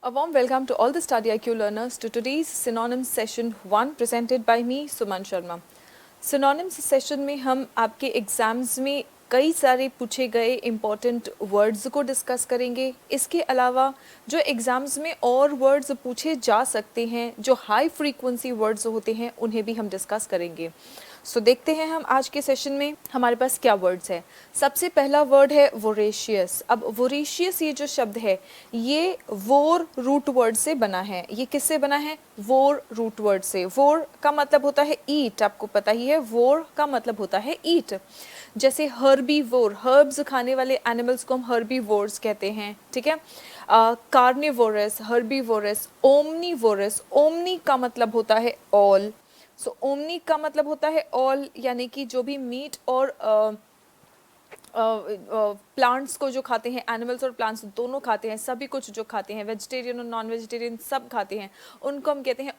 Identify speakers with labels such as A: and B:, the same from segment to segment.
A: A warm welcome to all the Study IQ learners to today's Synonyms Session 1 presented by me, Suman Sharma. Synonyms Session में हम आपके exams में कई सारे पूछे गए इम्पॉर्टेंट वर्ड्स को डिस्कस करेंगे। इसके अलावा जो एग्ज़ाम्स में और वर्ड्स पूछे जा सकते हैं, जो हाई फ्रीक्वेंसी वर्ड्स होते हैं, उन्हें भी हम डिस्कस करेंगे। सो देखते हैं हम आज के सेशन में हमारे पास क्या वर्ड्स है। सबसे पहला वर्ड है वोरेशियस। अब वोरेशियस ये जो शब्द है ये वोर रूट वर्ड से बना है। ये किससे बना है? वोर रूट वर्ड से। वोर का मतलब होता है ईट, आपको पता ही है। वोर का मतलब होता है ईट। जैसे हर्बीवोर, हर्ब्स खाने वाले एनिमल्स को हम हर्बीवोर्स कहते हैं, ठीक है। Carnivorous, herbivorous, omnivorous. ओमनी का मतलब होता है ऑल। सो ओमनी का मतलब होता है ऑल, यानी कि जो भी मीट और प्लांट्स को जो खाते हैं, एनिमल्स और प्लांट्स दोनों खाते हैं, सभी कुछ जो खाते हैं, वेजिटेरियन और नॉन वेजिटेरियन सब खाते हैं, उनको हम कहते हैं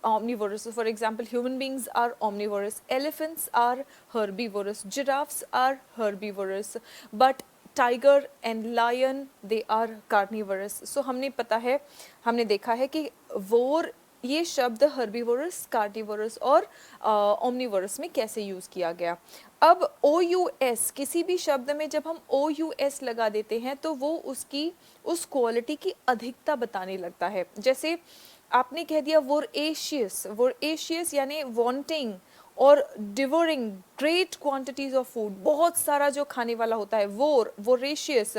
A: omnivorous. For example human beings are omnivorous, elephants are herbivorous, giraffes are herbivorous, but tiger and lion they are carnivorous. So हमने देखा है कि वोर ये शब्द हर्बीवोरस, कार्निवोरस और ओमनीवोरस में कैसे यूज़ किया गया। अब ओ यू एस, किसी भी शब्द में जब हम ओ यू एस लगा देते हैं तो वो उसकी उस क्वालिटी की अधिकता बताने लगता है। जैसे आपने कह दिया वोरेशियस, वोरेशियस यानी वांटिंग और devouring great quantities of food, बहुत सारा जो खाने वाला होता है, वोरेशियस।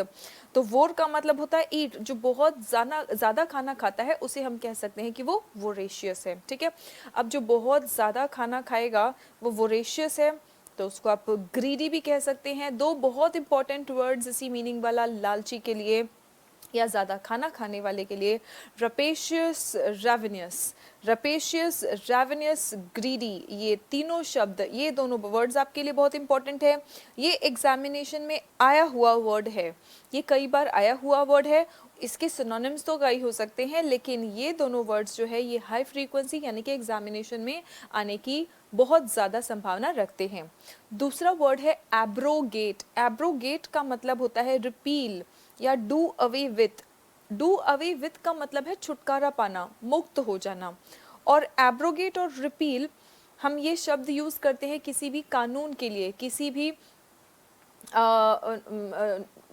A: तो वोर का मतलब होता है ईट, जो बहुत ज़्यादा खाना खाता है उसे हम कह सकते हैं कि वो वोरेशियस है, ठीक है। अब जो बहुत ज़्यादा खाना खाएगा वो वोरेशियस है, तो उसको आप ग्रीडी भी कह सकते हैं। दो बहुत इंपॉर्टेंट वर्ड्स इसी मीनिंग वाला, लालची के लिए या ज़्यादा खाना खाने वाले के लिए, रपेशियस, रेवेनियस। रपेशियस, रेवेनियस, ग्रीडी, ये तीनों शब्द, ये दोनों वर्ड्स आपके लिए बहुत इंपॉर्टेंट है। ये एग्जामिनेशन में आया हुआ वर्ड है, ये कई बार आया हुआ वर्ड है। इसके सिनोनिम्स तो कई हो सकते हैं, लेकिन ये दोनों वर्ड्स जो है ये हाई फ्रीक्वेंसी यानी कि एग्जामिनेशन में आने की बहुत ज़्यादा संभावना रखते हैं। दूसरा वर्ड है एब्रोगेट। एब्रोगेट का मतलब होता है रिपील या do away with. Do away with का मतलब है छुटकारा पाना, मुक्त हो जाना। और एब्रोगेट और रिपील हम ये शब्द यूज़ करते हैं किसी भी कानून के लिए, किसी भी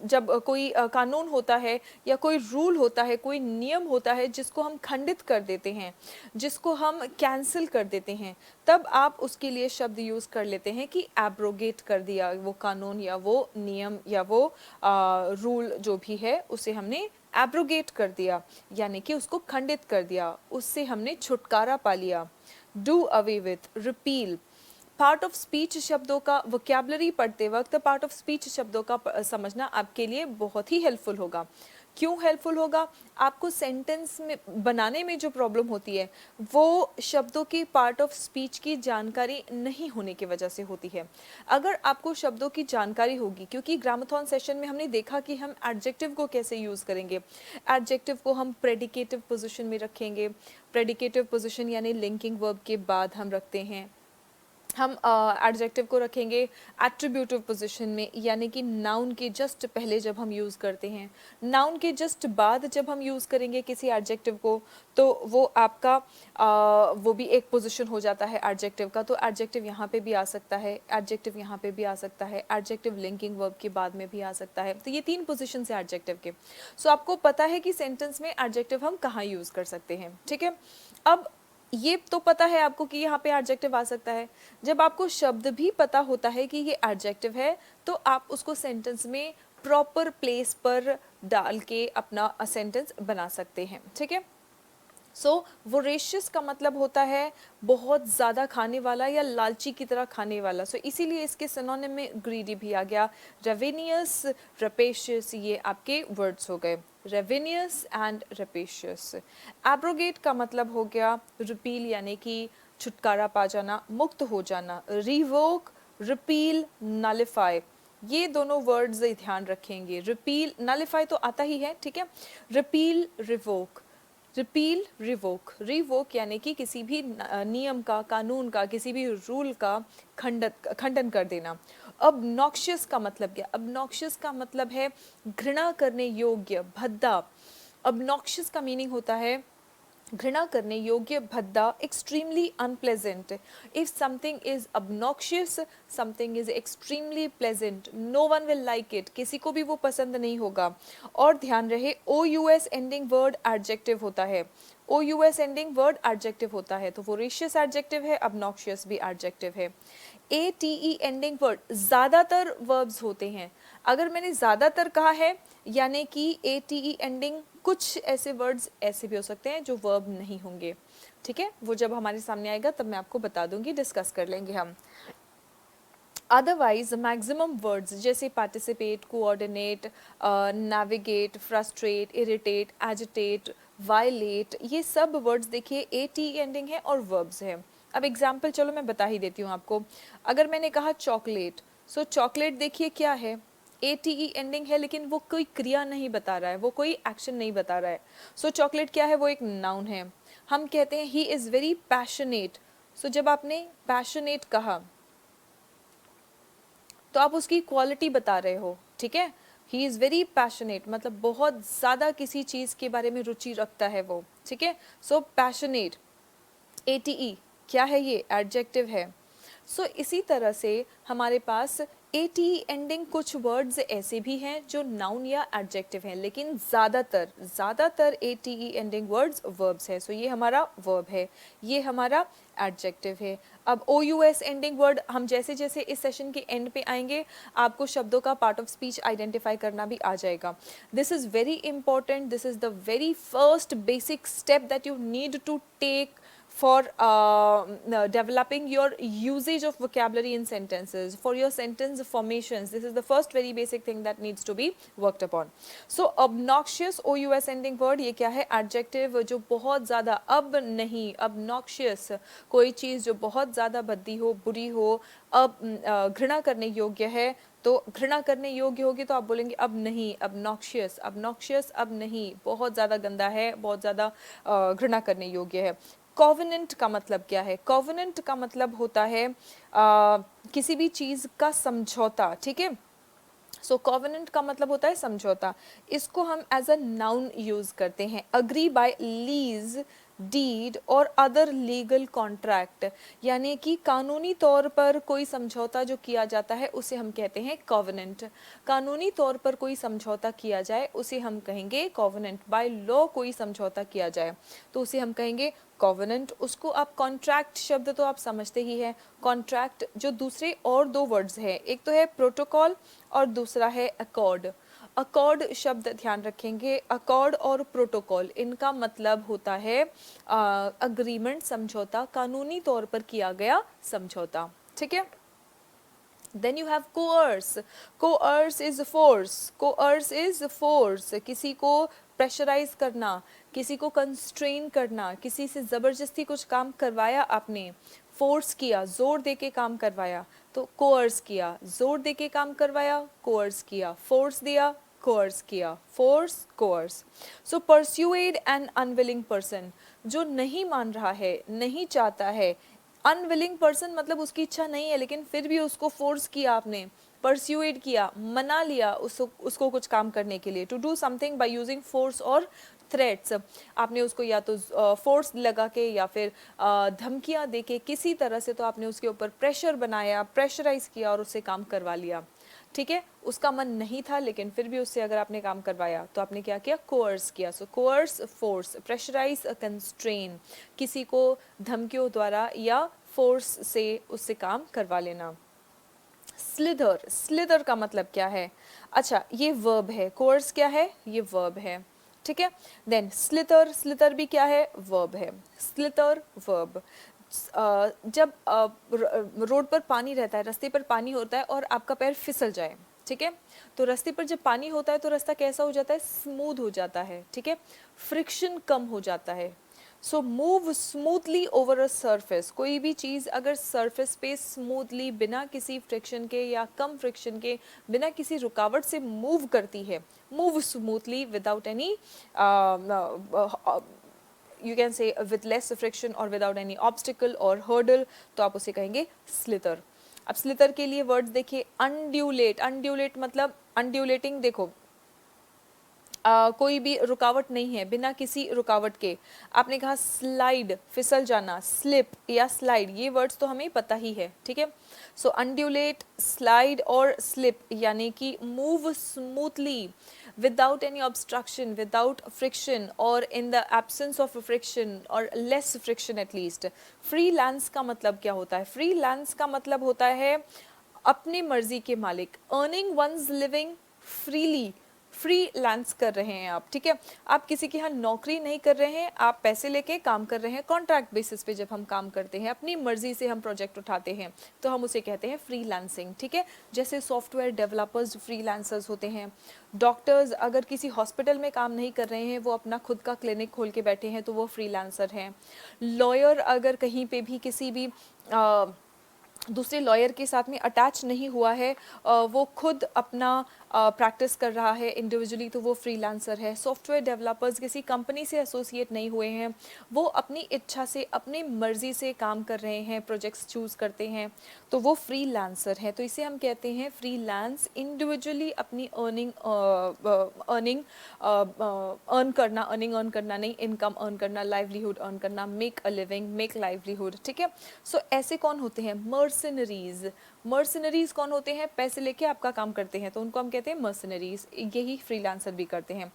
A: जब कोई कानून होता है या कोई रूल होता है, कोई नियम होता है जिसको हम खंडित कर देते हैं, जिसको हम कैंसिल कर देते हैं, तब आप उसके लिए शब्द यूज़ कर लेते हैं कि एब्रोगेट कर दिया वो कानून या वो नियम या वो रूल जो भी है उसे हमने एब्रोगेट कर दिया, यानी कि उसको खंडित कर दिया, उससे हमने छुटकारा पा लिया। Do away with, repeal. Part of speech शब्दों का वोकैबुलरी पढ़ते वक्त पार्ट ऑफ स्पीच शब्दों का समझना आपके लिए बहुत ही हेल्पफुल होगा। क्यों हेल्पफुल होगा? आपको सेंटेंस में बनाने में जो प्रॉब्लम होती है वो शब्दों की पार्ट ऑफ स्पीच की जानकारी नहीं होने की वजह से होती है। अगर आपको शब्दों की जानकारी होगी, क्योंकि ग्रामथन सेशन में हमने देखा कि हम एडजेक्टिव को कैसे यूज़ करेंगे। एडजेक्टिव को हम प्रेडिकेटिव पोजिशन में रखेंगे। प्रेडिकेटिव पोजिशन यानी लिंकिंग वर्ब के बाद हम रखते हैं। हम एडजेक्टिव को रखेंगे एट्रीब्यूटिव पोजीशन में, यानी कि नाउन के जस्ट पहले जब हम यूज़ करते हैं। नाउन के जस्ट बाद जब हम यूज़ करेंगे किसी एडजेक्टिव को तो वो आपका वो भी एक पोजीशन हो जाता है एडजेक्टिव का। तो एडजेक्टिव यहाँ पे भी आ सकता है, एडजेक्टिव यहाँ पे भी आ सकता है, एडजेक्टिव लिंकिंग वर्ब के बाद में भी आ सकता है। तो ये तीन पोजीशन है एडजेक्टिव के। सो आपको पता है कि सेंटेंस में एडजेक्टिव हम कहाँ यूज़ कर सकते हैं, ठीक है। अब ये तो पता है आपको कि यहाँ पे एडजेक्टिव आ सकता है। जब आपको शब्द भी पता होता है कि ये एडजेक्टिव है तो आप उसको सेंटेंस में प्रॉपर प्लेस पर डाल के अपना सेंटेंस बना सकते हैं, ठीक है। सो वोरेशियस का मतलब होता है बहुत ज़्यादा खाने वाला या लालची की तरह खाने वाला। सो इसीलिए इसके सिनोनिम में ग्रीडी भी आ गया। रेवेनियस, रपेशियस, ये आपके वर्ड्स हो गए, रेवेनियस एंड रपेशियस। एब्रोगेट का मतलब हो गया रिपील, यानी कि छुटकारा पा जाना, मुक्त हो जाना। रिवोक, रिपील, नलिफाई, ये दोनों वर्ड्स ध्यान रखेंगे। रिपील, नलिफाई तो आता ही है, ठीक है। Repeal, revoke. Repeal, revoke. Revoke यानी कि किसी भी नियम का, कानून का, किसी भी रूल का खंडन कर देना। अब नॉक्शियस का मतलब क्या? अब नॉक्शियस का मतलब है घृणा करने योग्य, भद्दा। ऑब्नॉक्शियस का मीनिंग होता है घृणा करने योग्य, भद्दा, extremely unpleasant. If something is obnoxious, something is extremely pleasant, no one will like it, किसी को भी वो पसंद नहीं होगा. और ध्यान रहे O U S ending word adjective होता है. O U S ending word adjective होता है, तो वोरेशियस एडजेक्टिव है, obnoxious भी एडजेक्टिव है. A T E ending word ज़्यादातर वर्ब्स होते हैं. अगर मैंने ज़्यादातर कहा है यानी कि ए टी ई एंडिंग, कुछ ऐसे वर्ड्स ऐसे भी हो सकते हैं जो वर्ब नहीं होंगे. ठीक है, वो जब हमारे सामने आएगा तब मैं आपको बता दूंगी, डिस्कस कर लेंगे हम. अदरवाइज मैक्सिमम वर्ड्स जैसे participate, coordinate, navigate, frustrate, irritate, agitate, violate, ये सब वर्ड्स देखिए ए टी एंडिंग है और वर्ब्स है. अब एग्जाम्पल चलो मैं बता ही देती हूँ आपको. अगर मैंने कहा चॉकलेट, सो चॉकलेट देखिए क्या है, ए टी ई एंडिंग है लेकिन वो कोई क्रिया नहीं बता रहा है, वो कोई एक्शन नहीं बता रहा है. सो चॉकलेट क्या है, वो एक नाउन है. हम कहते हैं ही इज़ वेरी पैशनेट. सो जब आपने पैशनेट कहा तो आप उसकी क्वालिटी बता रहे हो. ठीक है, ही इज़ वेरी पैशनेट मतलब बहुत ज़्यादा किसी चीज़ के बारे में रुचि रखता है वो. ठीक है, सो पैशनेट, ए टी ई क्या है, ये एडजेक्टिव है. सो इसी तरह से हमारे पास ए टी एंडिंग कुछ वर्ड्स ऐसे भी हैं जो नाउन या एडजेक्टिव हैं, लेकिन ज़्यादातर A T ending words verbs है. सो ये हमारा वर्ब है, ये हमारा एडजेक्टिव है. अब ओ यू एस एंडिंग वर्ड हम जैसे जैसे इस सेशन के एंड पे आएंगे आपको शब्दों का पार्ट ऑफ स्पीच आइडेंटिफाई करना भी आ जाएगा. This is very important, this is the very first basic step that you need to take for developing your usage of vocabulary in sentences, for your sentence formations. This is the first very basic thing that needs to be worked upon. So obnoxious, OUS ending word, ये क्या है, adjective जो बहुत ज़्यादा, अब नहीं, obnoxious कोई चीज़ जो बहुत ज़्यादा भद्दी हो, बुरी हो, अब घृणा करने योग्य है. तो घृणा करने योग्य होगी तो आप बोलेंगे अब नहीं, obnoxious, obnoxious अब नहीं, बहुत ज़्यादा गंदा है, बहुत ज़्यादा घृणा करने योग्य है. कॉवेनेंट का मतलब क्या है, कॉवेनेंट का मतलब होता है किसी भी चीज़ का समझौता. ठीक है, सो कॉवेनेंट का मतलब होता है समझौता. इसको हम एज अ नाउन यूज करते हैं. अग्री बाय लीज, डीड और अदर लीगल कॉन्ट्रैक्ट, यानी कि कानूनी तौर पर कोई समझौता जो किया जाता है उसे हम कहते हैं कॉवेनेंट. कानूनी तौर पर कोई समझौता किया जाए उसे हम कहेंगे कॉवेनेंट. बाय लॉ कोई समझौता किया जाए तो उसे हम कहेंगे कॉवेनेंट. उसको आप कॉन्ट्रैक्ट शब्द तो आप समझते ही हैं. कॉन्ट्रैक्ट जो दूसरे और दो वर्ड्स हैं, एक तो है प्रोटोकॉल और दूसरा है अकॉर्ड. अकॉर्ड शब्द ध्यान रखेंगे, अकॉर्ड और प्रोटोकॉल इनका मतलब होता है अग्रीमेंट, समझौता, कानूनी तौर पर किया गया समझौता. ठीक है, then you have coerce. coerce is force, coerce is force, किसी को प्रेशराइज करना, किसी को कंस्ट्रेन करना, किसी से ज़बरदस्ती कुछ काम करवाया आपने, फोर्स किया, जोर दे के काम करवाया तो कोर्स किया, जोर दे के काम करवाया, कोर्स किया, फोर्स दिया, कोर्स किया, फोर्स, कोर्स. सो परस्यूएड एन अनविलिंग पर्सन, जो नहीं मान रहा है, नहीं चाहता है. अनविलिंग पर्सन मतलब उसकी इच्छा नहीं है लेकिन फिर भी उसको फोर्स किया आपने, परस्यूएड किया, मना लिया उसको कुछ काम करने के लिए. To do something by using force और थ्रेट्स, आपने उसको या तो फोर्स लगा के या फिर धमकियां दे के किसी तरह से तो आपने उसके ऊपर प्रेशर बनाया, प्रेशराइज किया और उससे काम करवा लिया. ठीक है, उसका मन नहीं था लेकिन फिर भी उससे अगर आपने काम करवाया तो आपने क्या किया, कोर्स किया. So coerce, force, pressurise, constrain, किसी को धमकियों द्वारा या फोर्स से उससे काम करवा लेना. स्लिदर, स्लिदर का मतलब क्या है, अच्छा ये वर्ब है, कोर्स क्या है, ये वर्ब है. ठीक है, देन स्लितर, स्लितर भी क्या है, वर्ब है. स्लितर वर्ब. जब रोड पर पानी रहता है, रास्ते पर पानी होता है और आपका पैर फिसल जाए, ठीक है, तो रास्ते पर जब पानी होता है तो रास्ता कैसा हो जाता है, स्मूथ हो जाता है. ठीक है, फ्रिक्शन कम हो जाता है. So move smoothly over a surface, कोई भी चीज़ अगर सरफेस पे स्मूथली बिना किसी फ्रिक्शन के या कम फ्रिक्शन के, बिना किसी रुकावट से मूव करती है, move smoothly without any, you can say with less friction और विदाउट एनी ऑब्स्टिकल और हर्डल, तो आप उसे कहेंगे स्लितर. अब स्लितर के लिए वर्ड्स देखिए, अनड्यूलेट. अनड्यूलेट मतलब अनड्यूलेटिंग, देखो कोई भी रुकावट नहीं है, बिना किसी रुकावट के। आपने कहा स्लाइड, फिसल जाना, स्लिप या स्लाइड, ये वर्ड्स तो हमें पता ही है, ठीक है। सो अंड्यूलेट, स्लाइड और स्लिप यानी कि move smoothly without any obstruction, without friction और in the absence of friction और लेस फ्रिक्शन एटलीस्ट। फ्रीलांस का मतलब क्या होता है? फ्रीलांस का मतलब होता है अपनी मर्जी के मालिक, earning one's living freely, freelance कर रहे हैं आप, ठीक है। आप किसी के यहाँ नौकरी नहीं कर रहे हैं, आप पैसे लेके काम कर रहे हैं। कॉन्ट्रैक्ट बेसिस पे जब हम काम करते हैं, अपनी मर्जी से हम प्रोजेक्ट उठाते हैं, तो हम उसे कहते हैं फ्रीलांसिंग, ठीक है। जैसे सॉफ्टवेयर डेवलपर्स फ्रीलांसर्स होते हैं। डॉक्टर्स अगर किसी हॉस्पिटल में काम नहीं कर रहे हैं, वो अपना खुद का क्लिनिक खोल के बैठे हैं, तो वो फ्रीलांसर हैं। लॉयर अगर कहीं पे भी किसी भी दूसरे लॉयर के साथ में अटैच नहीं हुआ है, वो खुद अपना प्रैक्टिस कर रहा है इंडिविजुअली, तो वो फ्रीलांसर है। सॉफ्टवेयर डेवलपर्स किसी कंपनी से एसोसिएट नहीं हुए हैं, वो अपनी इच्छा से, अपनी मर्जी से काम कर रहे हैं, प्रोजेक्ट्स चूज़ करते हैं, तो वो फ्रीलांसर है। तो इसे हम कहते हैं फ्रीलांस, इंडिविजुअली अपनी अर्न करना, अर्निंग अर्न करना नहीं, इनकम अर्न करना, लाइवलीहुड अर्न करना, make a living, make livelihood, ठीक है। सो ऐसे कौन होते हैं? मर्सनरीज। मर्सनरीज कौन होते हैं? पैसे लेके आपका काम करते हैं, तो उनको हम कहते हैं मर्सनरीज। यही फ्रीलांसर भी करते हैं।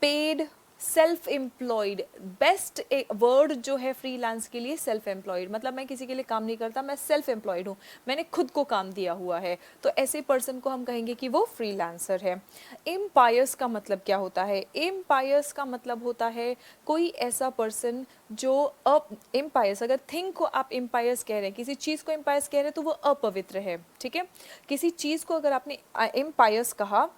A: Paid, self employed, best word जो है फ्रीलांस के लिए सेल्फ एम्प्लॉयड, मतलब मैं किसी के लिए काम नहीं करता, मैं सेल्फ एम्प्लॉयड हूँ, मैंने खुद को काम दिया हुआ है, तो ऐसे पर्सन को हम कहेंगे कि वो फ्रीलांसर है। एम्पायर्स का मतलब क्या होता है? एम्पायर्स का मतलब होता है कोई ऐसा पर्सन जो एम्पायर्स, अगर थिंग को आप एम्पायर्स कह रहे हैं, किसी चीज़ को एम्पायर्स कह रहे हैं, तो वो अपवित्र है, ठीक है। किसी चीज़ को अगर आपने एम्पायर्स कहा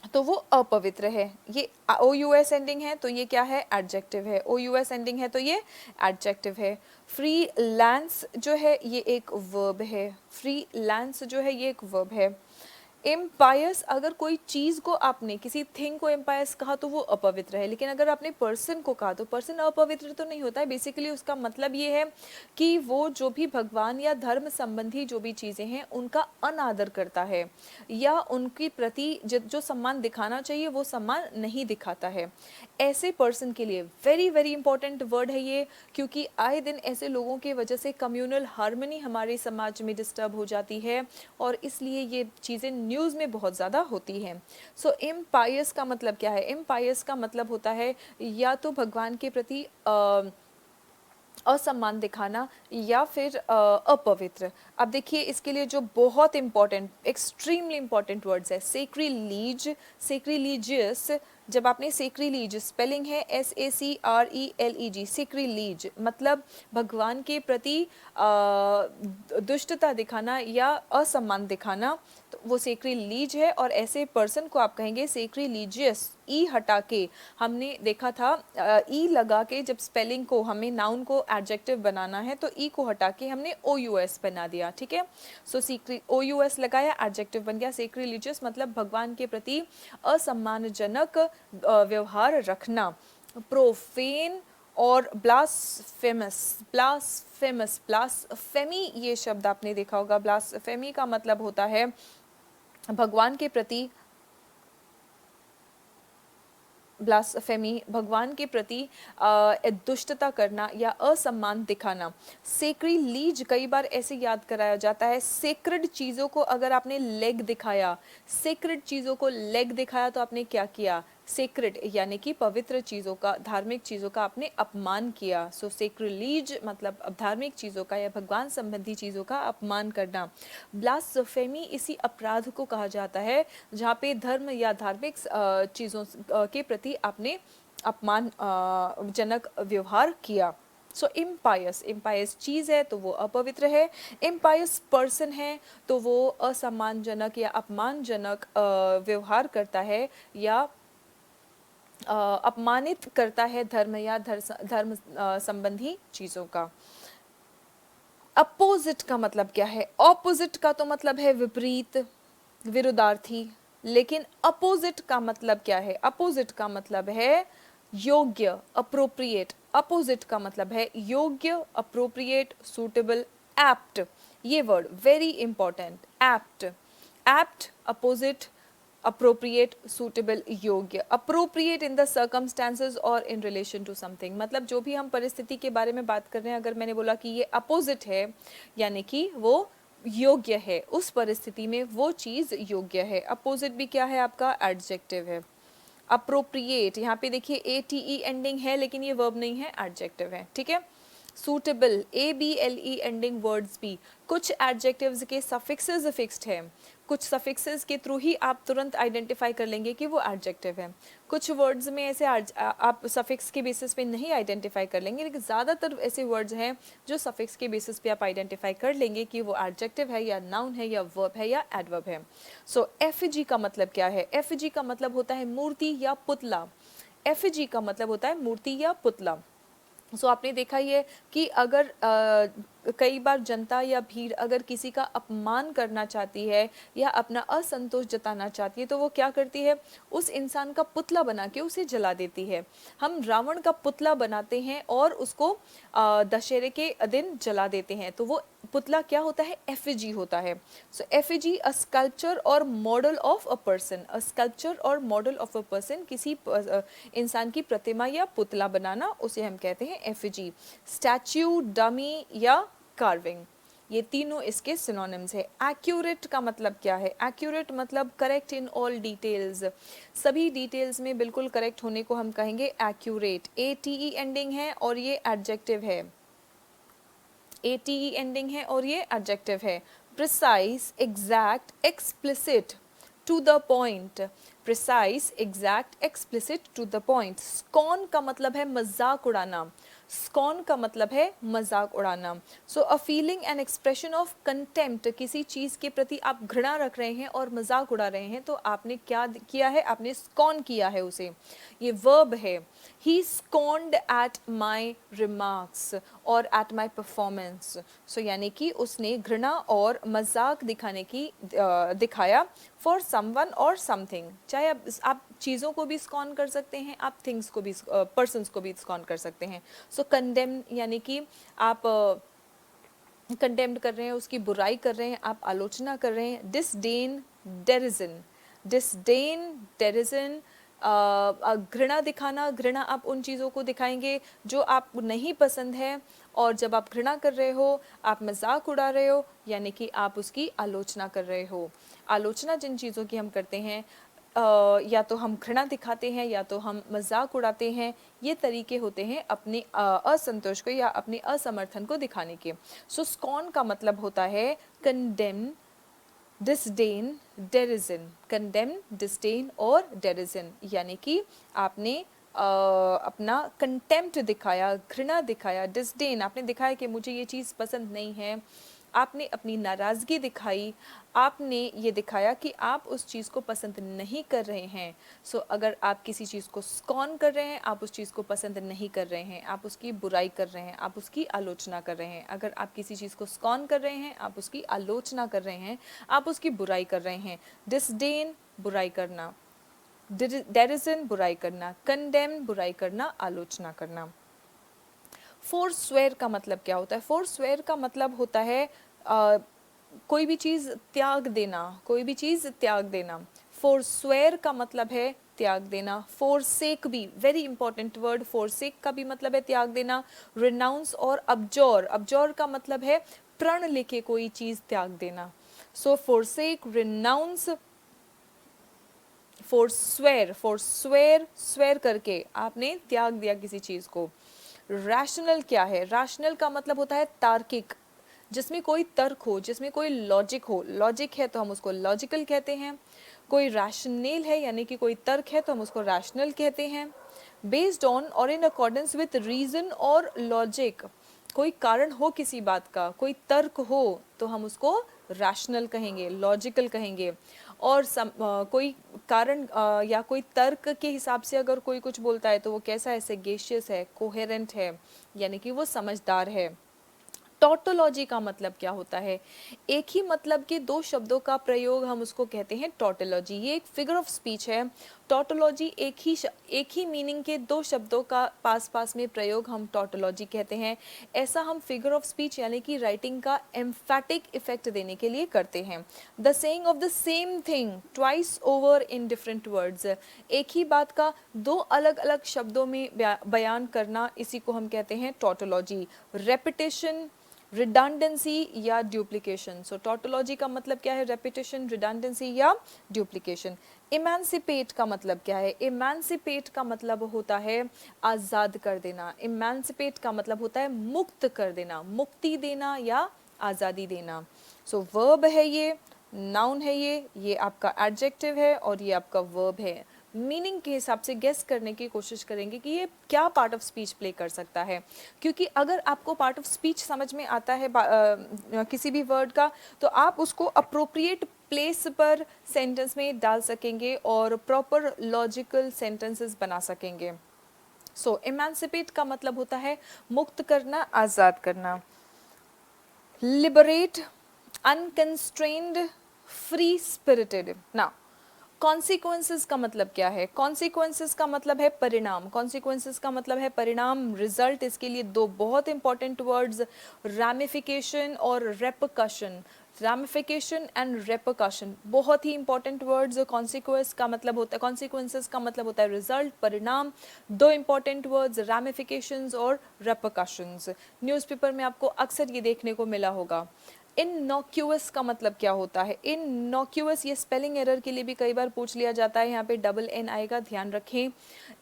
A: तो वो अपवित्र है। ये ओ यू एस एंडिंग है तो ये क्या है? एडजेक्टिव है। ओ यू एस एंडिंग है तो ये एडजेक्टिव है। फ्री लैंस जो है ये एक वर्ब है। फ्री लैंस जो है ये एक वर्ब है। एम्पायर्स, अगर कोई चीज़ को आपने, किसी थिंग को एम्पायर्स कहा तो वो अपवित्र है, लेकिन अगर आपने पर्सन को कहा तो पर्सन अपवित्र तो नहीं होता है। बेसिकली उसका मतलब ये है कि वो जो भी भगवान या धर्म संबंधी जो भी चीज़ें हैं उनका अनादर करता है, या उनकी प्रति जो सम्मान दिखाना चाहिए वो सम्मान नहीं दिखाता है। ऐसे पर्सन के लिए वेरी वेरी इंपॉर्टेंट वर्ड है ये, क्योंकि आए दिन ऐसे लोगों की वजह से कम्युनल हार्मनी हमारे समाज में डिस्टर्ब हो जाती है, और इसलिए ये चीज़ें न्यूज़ में बहुत ज़्यादा होती हैं। सो इम्पायस का मतलब क्या है? इम्पायस का मतलब होता है या तो भगवान के प्रति असम्मान दिखाना, या फिर अपवित्र। अब देखिए इसके लिए जो बहुत इंपॉर्टेंट, एक्सट्रीमली इंपॉर्टेंट वर्ड्स है, सेक्रीलीज, सेक्रीलीजियस। जब आपने सेक्रीलीज, स्पेलिंग है SACRELEG, सेक्रीलीज मतलब भगवान के प्रति दुष्टता दिखाना या असम्मान दिखाना, तो वो सेक्रीलीज है। और ऐसे पर्सन को आप कहेंगे सेक्रीलीजियस। ई हटा के, हमने देखा था ई लगा के जब स्पेलिंग को, हमें नाउन को एडजेक्टिव बनाना है तो ई को हटा के हमने OUS बना दिया, ठीक है। सो OUS लगाया, एडजेक्टिव बन गया। सेक्रीलिजियस मतलब भगवान के प्रति असम्मानजनक व्यवहार रखना। प्रोफेन और ब्लास्फेमस, ब्लास्फेमस, ब्लास्फेमी, ये शब्द आपने देखा होगा। ब्लास्फेमी का मतलब होता है भगवान के प्रति, ब्लास्फेमी भगवान के प्रति दुष्टता करना या असम्मान दिखाना। सेक्रीलीज कई बार ऐसे याद कराया जाता है, सेक्रेड चीज़ों को अगर आपने लेग दिखाया, सेक्रेड चीज़ों को लेग दिखाया तो आपने क्या किया? सेक्रेड यानी कि पवित्र चीज़ों का, धार्मिक चीज़ों का आपने अपमान किया। सो सेक्रीलीज मतलब धार्मिक चीज़ों का या भगवान संबंधी चीज़ों का अपमान करना। ब्लास्फेमी इसी अपराध को कहा जाता है जहाँ पे धर्म या धार्मिक चीज़ों के प्रति आपने अपमान जनक व्यवहार किया। सो इम्पायस, इम्पायस चीज़ है तो वो अपवित्र है। इम्पायस पर्सन है तो वो असम्मानजनक या अपमानजनक व्यवहार करता है या अपमानित करता है धर्म या धर्म संबंधी चीज़ों का। अपोजिट का मतलब क्या है? ऑपोजिट का तो मतलब है विपरीत, विरुद्धार्थी, लेकिन अपोजिट का मतलब क्या है? अपोजिट का मतलब है योग्य, अप्रोप्रिएट। अपोजिट का मतलब है योग्य, अप्रोप्रिएट, सूटेबल, एप्ट। ये word very important, apt, apt, opposite, appropriate, suitable, योग्य। अप्रोप्रिएट इन द सर्कमस्टांसेस और इन रिलेशन टू समथिंग, मतलब जो भी हम परिस्थिति के बारे में बात कर रहे हैं, अगर मैंने बोला कि ये अपोजिट है यानी कि वो योग्य है, उस परिस्थिति में वो चीज़ योग्य है। अपोजिट भी क्या है आपका, एडजेक्टिव है। अप्रोप्रिएट, यहाँ पे देखिए ATE एंडिंग है लेकिन ये वर्ब नहीं है, एडजेक्टिव है, ठीक है। सूटेबल, ABLE एंडिंग वर्ड्स भी, कुछ एडजेक्टिव्स के सफिक्सेस फिक्स्ड है, कुछ सफिक्सेस के थ्रू ही आप तुरंत आइडेंटिफाई कर लेंगे कि वो एडजेक्टिव है। कुछ वर्ड्स में ऐसे आप सफिक्स के बेसिस पे नहीं आइडेंटिफाई कर लेंगे, लेकिन ज़्यादातर ऐसे वर्ड्स हैं जो सफिक्स के बेसिस पे आप आइडेंटिफाई कर लेंगे कि वो एडजेक्टिव है या नाउन है या वर्ब है या एडवर्ब है। सो एफजी का मतलब क्या है, एफजी का मतलब होता है मूर्ति या पुतला। एफजी का मतलब होता है मूर्ति या पुतला। सो आपने देखा ही है कि अगर कई बार जनता या भीड़ अगर किसी का अपमान करना चाहती है या अपना असंतोष जताना चाहती है तो वो क्या करती है, उस इंसान का पुतला बना के उसे जला देती है। हम रावण का पुतला बनाते हैं और उसको दशहरे के दिन जला देते हैं, तो वो पुतला क्या होता है, एफिजी होता है। सो एफिजी, अ स्कल्पचर और model of a person, a sculpture और मॉडल ऑफ अ पर्सन, किसी इंसान की प्रतिमा या पुतला बनाना, उसे हम कहते हैं एफिजी। स्टैच्यू, डमी या कार्विंग, ये तीनों इसके सिनोनिम्स है। एक्यूरेट का मतलब क्या है, एक्यूरेट मतलब करेक्ट इन ऑल डिटेल्स, सभी डिटेल्स में बिल्कुल करेक्ट होने को हम कहेंगे एक्यूरेट। ATE एंडिंग है और ये एडजेक्टिव है, ATE एंडिंग है और ये एडजेक्टिव है। Precise, exact, explicit, to the point, precise, exact, explicit, to the point. Scorn का मतलब है मजाक उड़ाना, स्कॉन का मतलब है मजाक उड़ाना। So a feeling and expression of contempt, किसी चीज़ के प्रति आप घृणा रख रहे हैं और मजाक उड़ा रहे हैं तो आपने क्या किया है, आपने स्कॉन किया है उसे। ये वर्ब है। ही स्कॉन्ड एट माई रिमार्क्स और एट माई परफॉर्मेंस। सो यानी कि उसने घृणा और मजाक दिखाया फॉर समवन और समथिंग। चाहे आप चीज़ों को भी स्कॉन कर सकते हैं, आप थिंग्स को भी, पर्सन्स को भी स्कॉन कर सकते हैं। सो कंडेम यानी कि आप कंडेम्ड कर रहे हैं, उसकी बुराई कर रहे हैं, आप आलोचना कर रहे हैं। डिसडेन, डेरिजन, डिसडेन, डेरिजन, घृणा दिखाना, घृणा आप उन चीज़ों को दिखाएंगे जो आपको नहीं पसंद है, और जब आप घृणा कर रहे हो, आप मजाक उड़ा रहे हो, यानी कि आप उसकी आलोचना कर रहे हो। आलोचना जिन चीज़ों की हम करते हैं, या तो हम घृणा दिखाते हैं या तो हम मजाक उड़ाते हैं, ये तरीके होते हैं अपने असंतोष को या अपने असमर्थन को दिखाने के। सो स्कॉन का मतलब होता है कंडेम, डिसडेन, डेरिजन, कंडेम, डिसडेन और डेरिजन, यानी कि आपने अपना कंटेम्प्ट दिखाया, घृणा दिखाया। डिसडेन, आपने दिखाया कि मुझे ये चीज़ पसंद नहीं है, आपने अपनी नाराज़गी दिखाई, आपने ये दिखाया कि आप उस चीज़ को पसंद नहीं कर रहे हैं। सो अगर आप किसी चीज़ को स्कॉन कर रहे हैं, आप उस चीज़ को पसंद नहीं कर रहे हैं, आप उसकी बुराई कर रहे हैं, आप उसकी आलोचना कर रहे हैं। अगर आप किसी चीज़ को स्कॉन कर रहे हैं, आप उसकी आलोचना कर रहे हैं, आप उसकी बुराई कर रहे हैं। डिसडेन, बुराई करना, डेरिजन, बुराई करना, कंडेम, बुराई करना, आलोचना करना। फोरस्वेयर का मतलब क्या होता है, फोरस्वेयर का मतलब होता है कोई भी चीज़ त्याग देना, कोई भी चीज़ त्याग देना। फोरस्वेयर का मतलब है त्याग देना। फोरसेक भी वेरी इंपॉर्टेंट वर्ड, फोरसेक का भी मतलब है त्याग देना। रिनाउंस और अब्जोर, अब्जोर का मतलब है प्रण लेके कोई चीज़ त्याग देना। सो फोरसेक, रिनाउंस, फोरस्वेयर, फोरस्वेयर, स्वेयर करके आपने त्याग दिया किसी चीज़ को। रैशनल क्या है, रैशनल का मतलब होता है तार्किक, जिसमें कोई तर्क हो, जिसमें कोई लॉजिक हो। लॉजिक है तो हम उसको लॉजिकल कहते हैं। कोई रैशनल है यानी कि कोई तर्क है तो हम उसको रैशनल कहते हैं। बेस्ड ऑन और इन अकॉर्डेंस विथ रीजन और लॉजिक, कोई कारण हो किसी बात का, कोई तर्क हो तो हम उसको रैशनल कहेंगे, लॉजिकल कहेंगे। और कोई कारण या कोई तर्क के हिसाब से अगर कोई कुछ बोलता है तो वो कैसा है, सेगेशियस है, कोहेरेंट है, यानी कि वो समझदार है। टॉटोलॉजी का मतलब क्या होता है, एक ही मतलब के दो शब्दों का प्रयोग हम उसको कहते हैं टॉटोलॉजी। ये एक फिगर ऑफ स्पीच है। टॉटोलॉजी एक ही मीनिंग के दो शब्दों का पास पास में प्रयोग हम टॉटोलॉजी कहते हैं। ऐसा हम फिगर ऑफ स्पीच यानी कि राइटिंग का एम्फैटिक इफेक्ट देने के लिए करते हैं। The saying of the same thing twice over in different words, एक ही बात का दो अलग अलग शब्दों में बयान करना, इसी को हम कहते हैं टॉटोलॉजी। रेपिटेशन, रिडंडेंसी या ड्यूप्लीकेशन। सो टॉटोलॉजी का मतलब क्या है? रेपिटेशन, रिडंडेंसी या ड्यूप्लीकेशन। इमेंसिपेट का मतलब क्या है? इमेंसिपेट का मतलब होता है आज़ाद कर देना। इमेंसिपेट का मतलब होता है मुक्त कर देना, मुक्ति देना या आज़ादी देना। सो वर्ब है ये, नाउन है ये आपका एडजेक्टिव है और ये आपका वर्ब है। मीनिंग के हिसाब से गेस करने की कोशिश करेंगे कि ये क्या पार्ट ऑफ स्पीच प्ले कर सकता है, क्योंकि अगर आपको पार्ट ऑफ स्पीच समझ में आता है किसी भी वर्ड का, तो आप उसको अप्रोप्रिएट प्लेस पर सेंटेंस में डाल सकेंगे और प्रॉपर लॉजिकल सेंटेंसेस बना सकेंगे। सो इमेंसिपेट का मतलब होता है मुक्त करना, आज़ाद करना। Liberate, unconstrained, free spirited. ना कॉन्सिक्वेंसेस का मतलब क्या है? कॉन्सिक्वेंसेस का मतलब है परिणाम। कॉन्सिक्वेंसेस का मतलब है परिणाम, रिजल्ट। इसके लिए दो बहुत इंपॉर्टेंट वर्ड्स, रैमिफिकेशन और रेपकशन। रैमिफिकेशन एंड रेपकशन बहुत ही इंपॉर्टेंट वर्ड्स। कॉन्सिक्वेंस का मतलब होता है, कॉन्सिक्वेंसेस का मतलब होता है रिजल्ट, परिणाम। दो इंपॉर्टेंट वर्ड्स, रैमिफिकेशंस और रेपकशंस। न्यूज़पेपर में आपको अक्सर ये देखने को मिला होगा। इननॉक्यूअस का मतलब क्या होता है? इननॉक्यूअस, ये स्पेलिंग एरर के लिए भी कई बार पूछ लिया जाता है, यहाँ पे डबल एन आएगा, ध्यान रखें।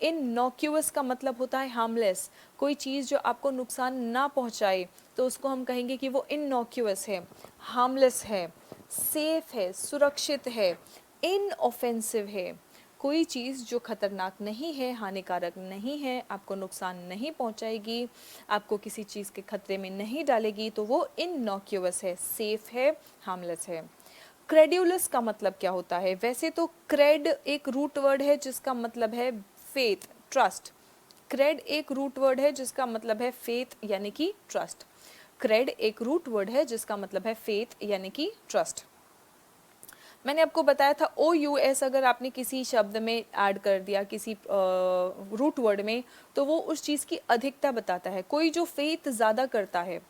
A: इननॉक्यूअस का मतलब होता है हार्मलेस, कोई चीज़ जो आपको नुकसान ना पहुँचाए तो उसको हम कहेंगे कि वो इननॉक्यूअस है, हार्मलेस है, सेफ है, सुरक्षित है। इनऑफेंसिव है, कोई चीज़ जो खतरनाक नहीं है, हानिकारक नहीं है, आपको नुकसान नहीं पहुंचाएगी, आपको किसी चीज़ के खतरे में नहीं डालेगी, तो वो इननॉक्यूअस है, सेफ है, हार्मलेस है। क्रेड्यूलस का मतलब क्या होता है? वैसे तो क्रेड एक रूट वर्ड है जिसका मतलब है फेथ, ट्रस्ट। क्रेड एक रूट वर्ड है जिसका मतलब है फेथ यानी कि ट्रस्ट। क्रेड एक रूट वर्ड है जिसका मतलब है फेथ यानी कि ट्रस्ट। मैंने आपको बताया था OUS अगर आपने किसी शब्द में ऐड कर दिया किसी रूट वर्ड में, तो वो उस चीज़ की अधिकता बताता है। कोई जो फेथ ज़्यादा करता है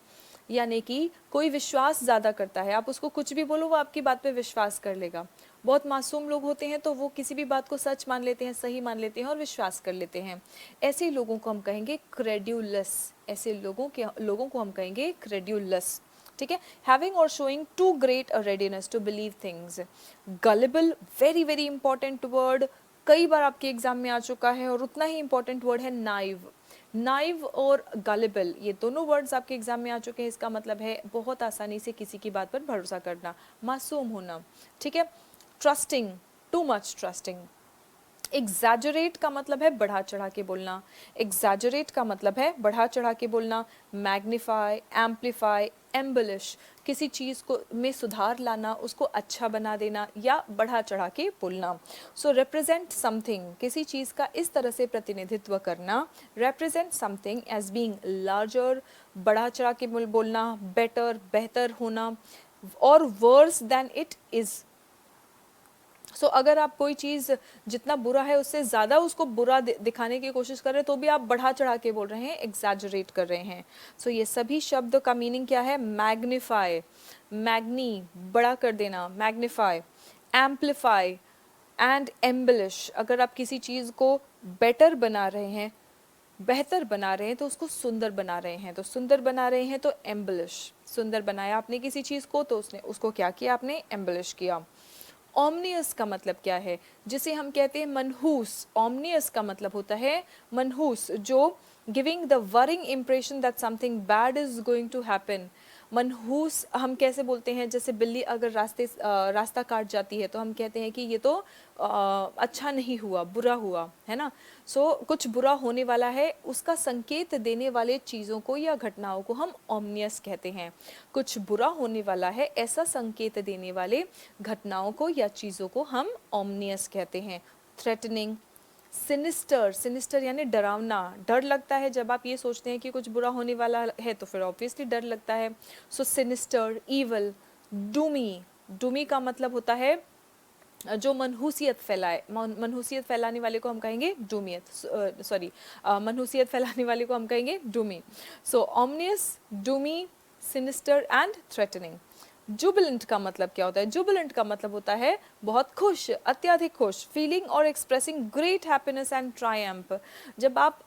A: यानी कि कोई विश्वास ज़्यादा करता है, आप उसको कुछ भी बोलो वो आपकी बात पे विश्वास कर लेगा। बहुत मासूम लोग होते हैं तो वो किसी भी बात को सच मान लेते हैं, सही मान लेते हैं और विश्वास कर लेते हैं। ऐसे लोगों को हम कहेंगे क्रेड्यूलस। ऐसे लोगों को हम कहेंगे क्रेड्यूलस। ठीक है। हैविंग और showing too great a readiness to believe things. Gullible, very very important word, कई बार आपके एग्जाम में आ चुका है। और उतना ही इंपॉर्टेंट वर्ड है नाइव। नाइव और गलिबल, ये दोनों वर्ड्स आपके एग्जाम में आ चुके हैं। इसका मतलब है बहुत आसानी से किसी की बात पर भरोसा करना, मासूम होना। ठीक है। Trusting, too much trusting. Exaggerate का मतलब है बढ़ा चढ़ा के बोलना। एग्जैजरेट का मतलब है बढ़ा चढ़ा के बोलना। मैग्नीफाई, एम्पलीफाई, एम्बलिश, किसी चीज़ को में सुधार लाना, उसको अच्छा बना देना या बढ़ा चढ़ा के बोलना। सो रिप्रेजेंट समथिंग, किसी चीज़ का इस तरह से प्रतिनिधित्व करना। Represent something as being larger, बढ़ा चढ़ा के बोलना, बेटर, बेहतर होना, और worse than it is. So अगर आप कोई चीज़ जितना बुरा है उससे ज़्यादा उसको बुरा दिखाने की कोशिश कर रहे हैं तो भी आप बढ़ा चढ़ा के बोल रहे हैं, एग्जैजरेट कर रहे हैं। सो ये सभी शब्द का मीनिंग क्या है? मैग्नीफाई, मैग्नी, बड़ा कर देना, मैग्नीफाई, एम्पलीफाई एंड एम्बलिश। अगर आप किसी चीज़ को बेटर बना रहे हैं, बेहतर बना रहे हैं, तो उसको सुंदर बना रहे हैं, तो सुंदर बना रहे हैं तो एम्बलिश। सुंदर बनाया आपने किसी चीज़ को तो उसको क्या किया आपने? एम्बलिश किया। ओमनियस का मतलब क्या है? जिसे हम कहते हैं मनहूस। ओमनियस का मतलब होता है मनहूस, जो giving the worrying impression that something bad is going to happen. मनहूस हम कैसे बोलते हैं? जैसे बिल्ली अगर रास्ता काट जाती है तो हम कहते हैं कि ये तो अच्छा नहीं हुआ, बुरा हुआ, है ना। सो कुछ बुरा होने वाला है, उसका संकेत देने वाले चीज़ों को या घटनाओं को हम ओमनियस कहते हैं। कुछ बुरा होने वाला है ऐसा संकेत देने वाले घटनाओं को या चीज़ों को हम ओमनियस कहते हैं। थ्रेटनिंग, सिनिस्टर, सिनिस्टर यानी डरावना, डर लगता है जब आप ये सोचते हैं कि कुछ बुरा होने वाला है तो फिर ऑब्वियसली डर लगता है। सो सिनिस्टर, ईवल। डूमी, डूमी का मतलब होता है जो मनहूसियत फैलाए, मनहूसियत फैलाने वाले को हम कहेंगे डूमियत, सॉरी, मनहूसियत फैलाने वाले को हम कहेंगे डूमी। सो ऑमनियस, डूमी, सिनिस्टर एंड थ्रेटनिंग। जुबिलेंट का मतलब क्या होता है? जुबिलेंट का मतलब होता है बहुत खुश, अत्यधिक खुश, फीलिंग और expressing great happiness and Triumph. जब आप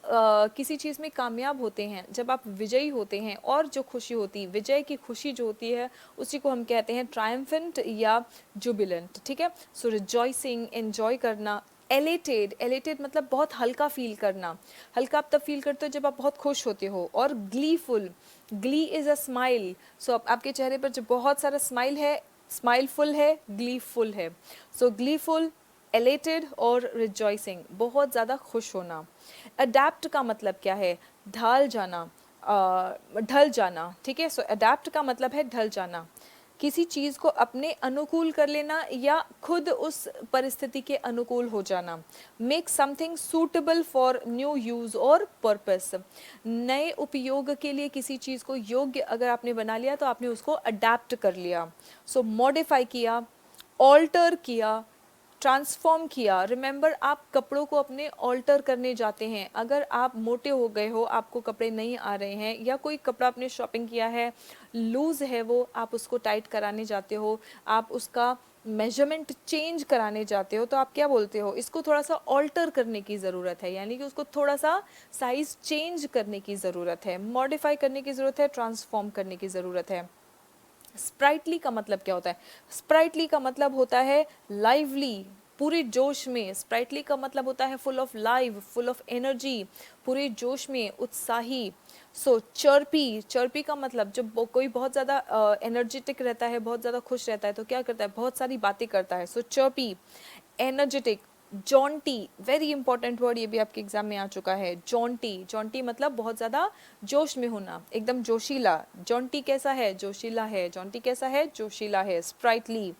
A: किसी चीज़ में कामयाब होते हैं, जब आप विजयी होते हैं, और जो खुशी होती है, विजय की खुशी जो होती है, उसी को हम कहते हैं ट्रायम्फेंट या जुबिलेंट, ठीक है। सो रिजॉइसिंग, एंजॉय करना। एलेटेड, एलेटेड मतलब बहुत हल्का फील करना। हल्का आप तब फील करते हो जब आप बहुत खुश होते हो। और gleeful, glee is a smile. So आपके चेहरे पर जो बहुत सारा स्माइल है, स्माइलफुल है, ग्लीफुल है। सो ग्लीफुल, एलेटेड और रिजॉइसिंग, बहुत ज़्यादा खुश होना। अडेप्ट का मतलब क्या है? ढल जाना, ढल जाना, ठीक है। सो अडेप्ट का मतलब है ढल जाना, किसी चीज़ को अपने अनुकूल कर लेना या खुद उस परिस्थिति के अनुकूल हो जाना। Make something suitable for new use और पर्पस, नए उपयोग के लिए किसी चीज़ को योग्य अगर आपने बना लिया तो आपने उसको अडेप्ट कर लिया। सो मॉडिफाई किया, ऑल्टर किया, ट्रांसफॉर्म किया। रिमेंबर, आप कपड़ों को अपने ऑल्टर करने जाते हैं। अगर आप मोटे हो गए हो, आपको कपड़े नहीं आ रहे हैं, या कोई कपड़ा आपने शॉपिंग किया है, लूज़ है वो, आप उसको टाइट कराने जाते हो, आप उसका मेजरमेंट चेंज कराने जाते हो, तो आप क्या बोलते हो? इसको थोड़ा सा ऑल्टर करने की ज़रूरत है, यानी कि उसको थोड़ा सा साइज़ चेंज करने की ज़रूरत है, मॉडिफाई करने की ज़रूरत है, ट्रांसफॉर्म करने की ज़रूरत है। स्प्राइटली का मतलब क्या होता है? स्प्राइटली का मतलब होता है लाइवली, पूरे जोश में। स्प्राइटली का मतलब होता है full of live, full of energy, पूरे जोश में, उत्साही। सो चर्पी, चर्पी का मतलब जब कोई बहुत ज़्यादा एनर्जेटिक रहता है, बहुत ज़्यादा खुश रहता है, तो क्या करता है? बहुत सारी बातें करता है। So chirpy, energetic. Jaunty, very important word, ये भी आपके एग्जाम में आ चुका है। जॉन्टी, जॉन्टी मतलब बहुत ज़्यादा जोश में होना, एकदम जोशीला। जॉन्टी कैसा है? जोशीला है। जॉन्टी कैसा है? जोशीला है। Sprightly.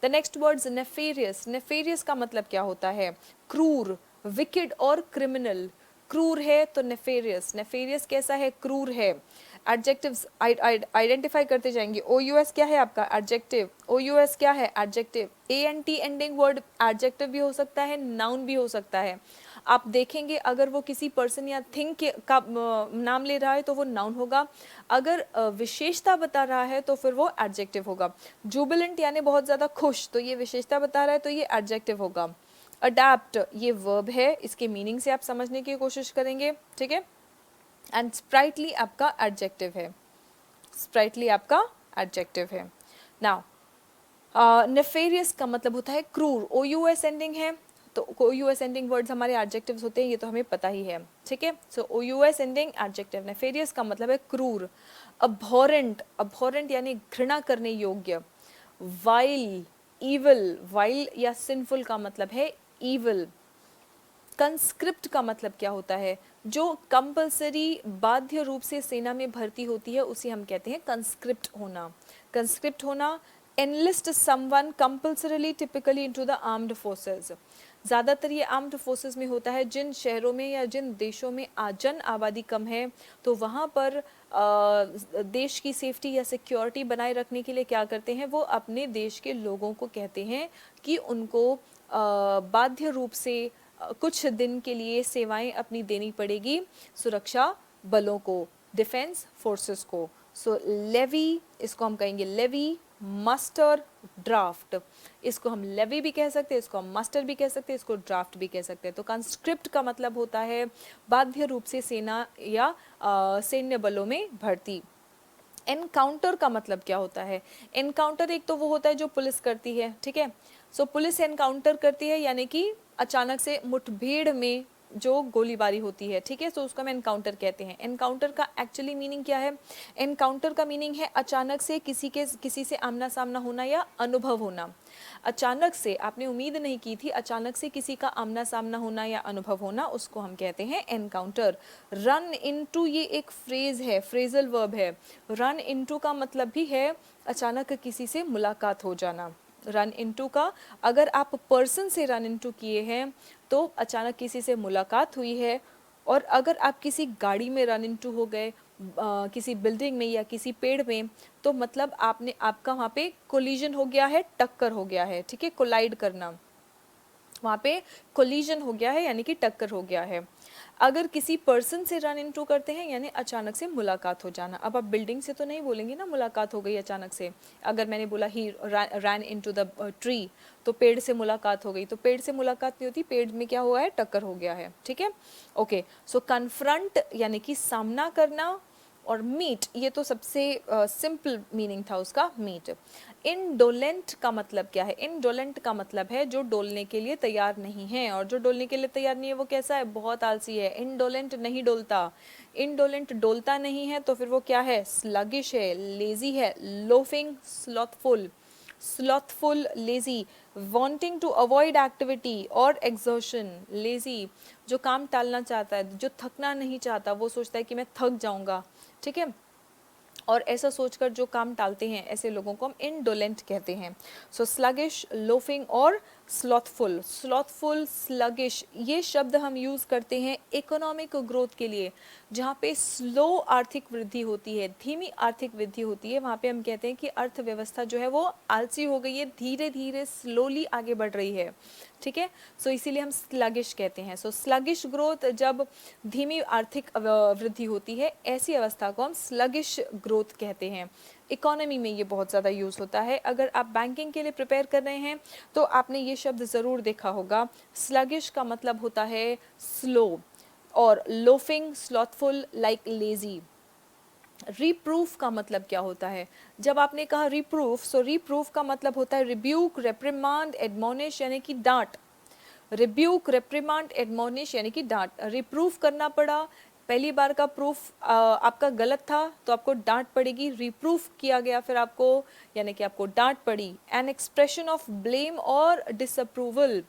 A: The next words nefarious. Nefarious का मतलब क्या होता है? क्रूर, विकेड और क्रिमिनल। क्रूर है तो नेफेरियस, नेफेरियस कैसा है? क्रूर है। एडजेक्टिव्स आइडेंटिफाई करते जाएंगे। ओ यू एस क्या है आपका? एडजेक्टिव। ओ यू एस क्या है? Adjective. A N T ending word adjective भी हो सकता है, नाउन भी हो सकता है। आप देखेंगे अगर वो किसी पर्सन या थिंग का नाम ले रहा है तो वो नाउन होगा, अगर विशेषता बता रहा है तो फिर वो एडजेक्टिव होगा। जुबिलेंट यानी बहुत ज़्यादा खुश, तो ये विशेषता बता रहा है तो ये एडजेक्टिव होगा। अडैप्ट ये वर्ब है, इसके मीनिंग से आप समझने की कोशिश करेंगे, ठीक है। एंड स्प्राइटली आपका एडजेक्टिव है, स्प्राइटली आपका एडजेक्टिव है। नाउ नेफेरियस का मतलब होता है क्रूर, ओ यू एस एंडिंग है, तो ओ यू एस एंडिंग वर्ड्स हमारे एडजेक्टिव्स होते हैं, ये तो हमें पता ही है, ठीक है। So O U S ending adjective. Nefarious का मतलब है क्रूर। अबहॉरेंट, अबहॉरेंट यानी घृणा करने योग्य। वाइल, ईविल, वाइल या सिंफुल का मतलब है ईविल। कंस्क्रिप्ट का मतलब क्या होता है? जो कंपलसरी, बाध्य रूप से सेना में भर्ती होती है उसे हम कहते हैं कंस्क्रिप्ट होना। कंस्क्रिप्ट होना। Enlist someone compulsorily typically into the armed forces. ज़्यादातर ये आर्म्ड फोर्सेस में होता है। जिन शहरों में या जिन देशों में जन आबादी कम है, तो वहाँ पर देश की सेफ्टी या सिक्योरिटी बनाए रखने के लिए क्या करते हैं? वो अपने देश के लोगों को कहते हैं कि उनको बाध्य रूप से कुछ दिन के लिए सेवाएं अपनी देनी पड़ेगी सुरक्षा बलों को, डिफेंस फोर्सेस को। सो लेवी, इसको हम कहेंगे लेवी, मस्टर, ड्राफ्ट। इसको हम लेवी भी कह सकते हैं, इसको हम मस्टर भी कह सकते हैं, इसको ड्राफ्ट भी कह सकते हैं। तो कंस्क्रिप्ट का मतलब होता है बाध्य रूप से सेना या सैन्य बलों में भर्ती। एनकाउंटर का मतलब क्या होता है? एनकाउंटर एक तो वो होता है जो पुलिस करती है, ठीक है। सो पुलिस एनकाउंटर करती है यानी कि अचानक से मुठभेड़ में जो गोलीबारी होती है, ठीक है, तो उसको हम एनकाउंटर कहते हैं। एनकाउंटर का एक्चुअली मीनिंग क्या है? एनकाउंटर का मीनिंग है अचानक से किसी से आमना सामना होना या अनुभव होना। अचानक से, आपने उम्मीद नहीं की थी, अचानक से किसी का आमना सामना होना या अनुभव होना, उसको हम कहते हैं एनकाउंटर। रन इनटू ये एक फ्रेज है, फ्रेजल वर्ब है। रन इनटू का मतलब भी है अचानक किसी से मुलाकात हो जाना। रन इनटू का, अगर आप पर्सन से रन इनटू किए हैं तो अचानक किसी से मुलाकात हुई है, और अगर आप किसी गाड़ी में रन इनटू हो गए, किसी बिल्डिंग में या किसी पेड़ में, तो मतलब आपका वहाँ पे कोलिजन हो गया है, टक्कर हो गया है, ठीक है, कोलाइड करना, वहाँ पे कोलिजन हो गया है यानी कि टक्कर हो गया है। अगर किसी पर्सन से रन इनटू करते हैं यानी अचानक से मुलाकात हो जाना। अब आप बिल्डिंग से तो नहीं बोलेंगे ना मुलाकात हो गई अचानक से। अगर मैंने बोला ही रन इनटू द ट्री, तो पेड़ से मुलाकात हो गई, तो पेड़ से मुलाकात नहीं होती, पेड़ में क्या हुआ है, टक्कर हो गया है, ठीक है। ओके, सो कन्फ्रंट यानी कि सामना करना, और मीट ये तो सबसे सिंपल मीनिंग था उसका, मीट। इनडोलेंट का मतलब क्या है? इनडोलेंट का मतलब है जो डोलने के लिए तैयार नहीं है, और जो डोलने के लिए तैयार नहीं है वो कैसा है? बहुत आलसी है। इनडोलेंट नहीं डोलता, इनडोलेंट डोलता नहीं है, तो फिर वो क्या है? स्लगिश है, लेजी है, loafing, slothful, slothful, lazy, wanting to avoid activity और एक्सर्शन, लेजी, जो काम टालना चाहता है, जो थकना नहीं चाहता, वो सोचता है कि मैं थक जाऊंगा, ठीक है, और ऐसा सोचकर जो काम टालते हैं, ऐसे लोगों को हम इनडोलेंट कहते हैं। सो स्लगिश, लोफिंग और स्लॉथफुल। स्लॉथफुल, स्लगिश ये शब्द हम यूज़ करते हैं इकोनॉमिक ग्रोथ के लिए, जहाँ पे स्लो आर्थिक वृद्धि होती है, धीमी आर्थिक वृद्धि होती है, वहाँ पे हम कहते हैं कि अर्थव्यवस्था जो है वो आलसी हो गई है, धीरे धीरे स्लोली आगे बढ़ रही है, ठीक है। सो इसीलिए हम स्लगिश कहते हैं। सो स्लगिश ग्रोथ, जब धीमी आर्थिक वृद्धि होती है, ऐसी अवस्था को हम स्लगिश ग्रोथ कहते हैं। इकोनॉमी में ये बहुत ज़्यादा यूज़ होता है। अगर आप बैंकिंग के लिए प्रिपेयर कर रहे हैं तो आपने ये शब्द ज़रूर देखा होगा। स्लगिश का मतलब होता है स्लो, और loafing, slothful, like lazy. Reproof का मतलब क्या होता है? जब आपने कहा रिप्रूफ, सो रिप्रूफ का मतलब होता है रिब्यूक, रेप्रिमांड, एडमोनिश यानी कि डांट। रिब्यूक, रेप्रिमांड, एडमोनिश यानी कि डांट। रिप्रूफ करना पड़ा, पहली बार का प्रूफ आपका गलत था तो आपको डांट पड़ेगी। रिप्रूफ किया गया फिर आपको, यानी कि आपको डांट पड़ी। एन एक्सप्रेशन ऑफ ब्लेम और डिसअप्रूवल।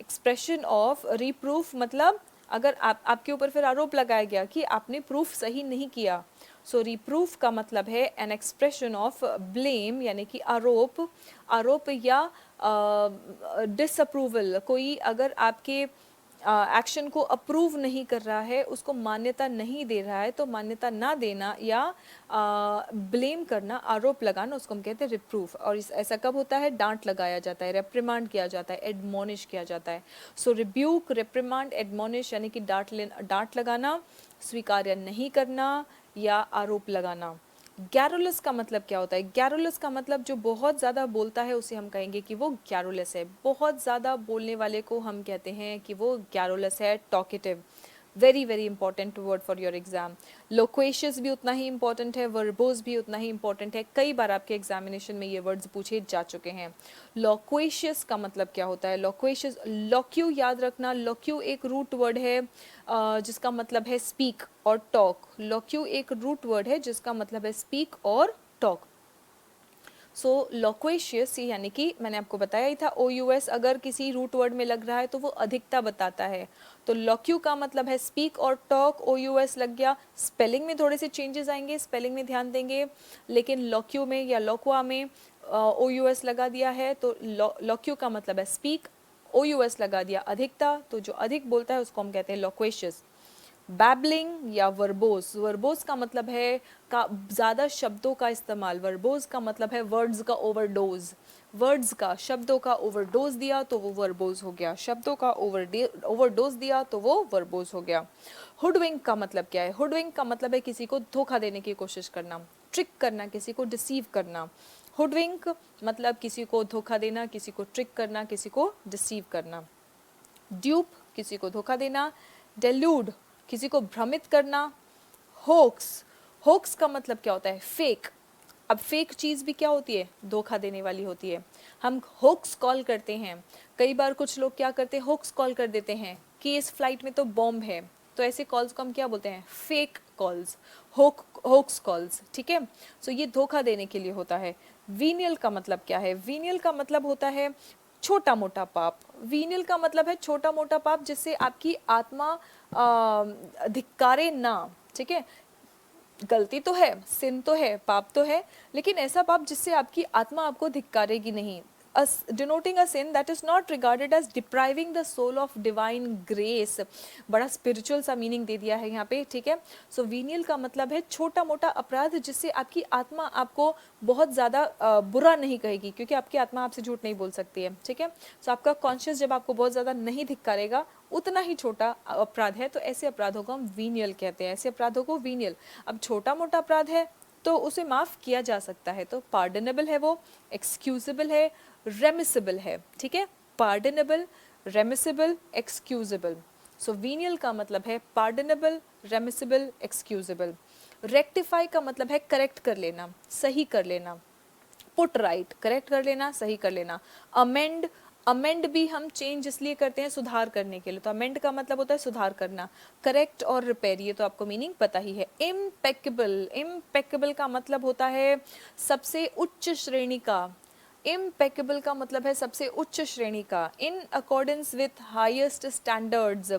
A: एक्सप्रेशन ऑफ रिप्रूफ मतलब अगर आपके ऊपर फिर आरोप लगाया गया कि आपने प्रूफ सही नहीं किया। सो रिप्रूफ का मतलब है एन एक्सप्रेशन ऑफ ब्लेम यानी कि आरोप, आरोप या डिसअप्रूवल। कोई अगर आपके एक्शन को अप्रूव नहीं कर रहा है, उसको मान्यता नहीं दे रहा है, तो मान्यता ना देना या ब्लेम करना, आरोप लगाना, उसको हम कहते हैं रिप्रूफ। और ऐसा कब होता है? डांट लगाया जाता है, रेप्रिमांड किया जाता है, एडमोनिश किया जाता है। सो रिब्यूक, रेप्रिमांड, एडमोनिश यानी कि डांट लगाना, स्वीकार्य नहीं करना या आरोप लगाना। गैरोलस का मतलब क्या होता है? गैरोलस का मतलब जो बहुत ज़्यादा बोलता है उसे हम कहेंगे कि वो गैरोलस है। बहुत ज़्यादा बोलने वाले को हम कहते हैं कि वो गैरोलस है, talkative. Very very important word for your exam. Loquacious भी उतना ही इंपॉर्टेंट है, वर्बोस भी उतना ही इंपॉर्टेंट है। कई बार आपके एग्जामिनेशन में ये वर्ड्स पूछे जा चुके हैं। लोक्वेशियस का मतलब क्या होता है? लोक्वेशियस, लोक्यू याद रखना, लोक्यू एक रूट वर्ड है जिसका मतलब है स्पीक और टॉक। लोक्यू एक रूट वर्ड है जिसका मतलब है स्पीक और टॉक। सो लोक्वेशियस यानी कि मैंने आपको बताया ही था, OUS अगर किसी रूट वर्ड में लग रहा है तो वो अधिकता बताता है। तो लोक्यू का मतलब है स्पीक और टॉक, OUS लग गया। स्पेलिंग में थोड़े से चेंजेस आएंगे, स्पेलिंग में ध्यान देंगे, लेकिन लोक्यू में या लोक्वा में OUS लगा दिया है तो लोक्यू का मतलब है स्पीक, OUS लगा दिया अधिकता, तो जो अधिक बोलता है उसको हम कहते हैं लोक्वेशियस। बैबलिंग या वर्बोस, वर्बोस का मतलब है का ज़्यादा शब्दों का इस्तेमाल। वर्बोस का मतलब है वर्ड्स का ओवरडोज, वर्ड्स का, शब्दों का ओवरडोज दिया तो वो वर्बोस हो गया, शब्दों का ओवरडोज दिया तो वो वर्बोस हो गया। हुडविंक का मतलब क्या है? हुडविंक का मतलब है किसी को धोखा देने की कोशिश करना, ट्रिक करना, किसी को डिसीव करना। हुडविंक मतलब किसी को धोखा देना, किसी को ट्रिक करना, किसी को डिसीव करना। ड्यूप किसी को धोखा देना, डेल्यूड किसी को भ्रमित करना। होक्स, होक्स का मतलब क्या होता है? फेक। अब फेक चीज़ भी क्या होती है? धोखा देने वाली होती है। हम होक्स कॉल करते हैं, कई बार कुछ लोग क्या करते हैं, होक्स कॉल कर देते हैं कि इस फ्लाइट में तो बॉम्ब है, तो ऐसे कॉल्स को हम क्या बोलते हैं? फेक कॉल्स, होक्स कॉल्स, ठीक है। सो ये धोखा देने के लिए होता है। वीनियल का मतलब क्या है? वीनियल का मतलब होता है छोटा मोटा पाप। वीनियल का मतलब है छोटा मोटा पाप जिससे आपकी आत्मा धिक्कारे ना, ठीक है। गलती तो है, सिन तो है, पाप तो है, लेकिन ऐसा पाप जिससे आपकी आत्मा आपको धिक्कारेगी नहीं। denoting a sin that is not regarded as depriving the soul of divine grace. बड़ा स्पिरिचुअल सा मीनिंग दे दिया है यहाँ पे, ठीक है। सो वीनियल का मतलब है छोटा मोटा अपराध जिससे आपकी आत्मा आपको बहुत ज़्यादा बुरा नहीं कहेगी, क्योंकि आपकी आत्मा आपसे झूठ नहीं बोल सकती है, ठीक है। सो आपका कॉन्शियस जब आपको बहुत ज़्यादा नहीं धिक्कारेगा, उतना ही छोटा अपराध है, तो ऐसे अपराधों को हम वीनियल कहते हैं, ऐसे अपराधों को वीनियल। अब छोटा मोटा अपराध है तो उसे माफ़ किया जा सकता है, तो पार्डनेबल है वो, एक्सक्यूजेबल है, रेमिसिबल है, ठीक है। Pardonable, remissible, excusable. So venial का मतलब है पार्डनेबल, रेमिसिबल, एक्सक्यूजेबल। रेक्टिफाई का मतलब है करेक्ट कर लेना, सही कर लेना। पुट राइट, करेक्ट कर लेना, सही कर लेना। अमेंड, अमेंड भी हम चेंज इसलिए करते हैं सुधार करने के लिए, तो अमेंड का मतलब होता है सुधार करना। करेक्ट और रिपेयर, ये तो आपको मीनिंग पता ही है। इम्पेकेबल, इम्पेकेबल का मतलब होता है सबसे उच्च श्रेणी का। इम्पेकेबल का मतलब है सबसे उच्च श्रेणी का। In accordance with highest standards,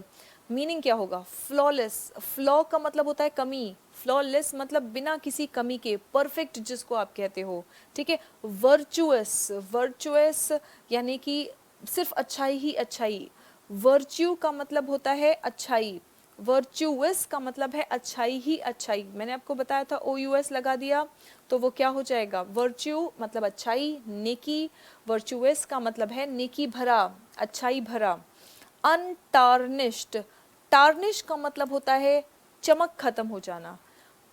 A: meaning क्या होगा? फ्लॉलेस, फ्लॉ का मतलब होता है कमी, फ्लॉलेस मतलब बिना किसी कमी के, परफेक्ट जिसको आप कहते हो, ठीक है। वर्चुअस, वर्चुअस यानी कि सिर्फ अच्छाई ही अच्छाई। वर्च्यू का मतलब होता है अच्छाई, वर्चुअस का मतलब है अच्छाई ही अच्छाई। मैंने आपको बताया था OUS लगा दिया तो वो क्या हो जाएगा? वर्च्यू मतलब अच्छाई, नेकी। वर्चुअस का मतलब है नेकी भरा, अच्छाई भरा। अनटार्निश्ड, टार्निश का मतलब होता है चमक खत्म हो जाना।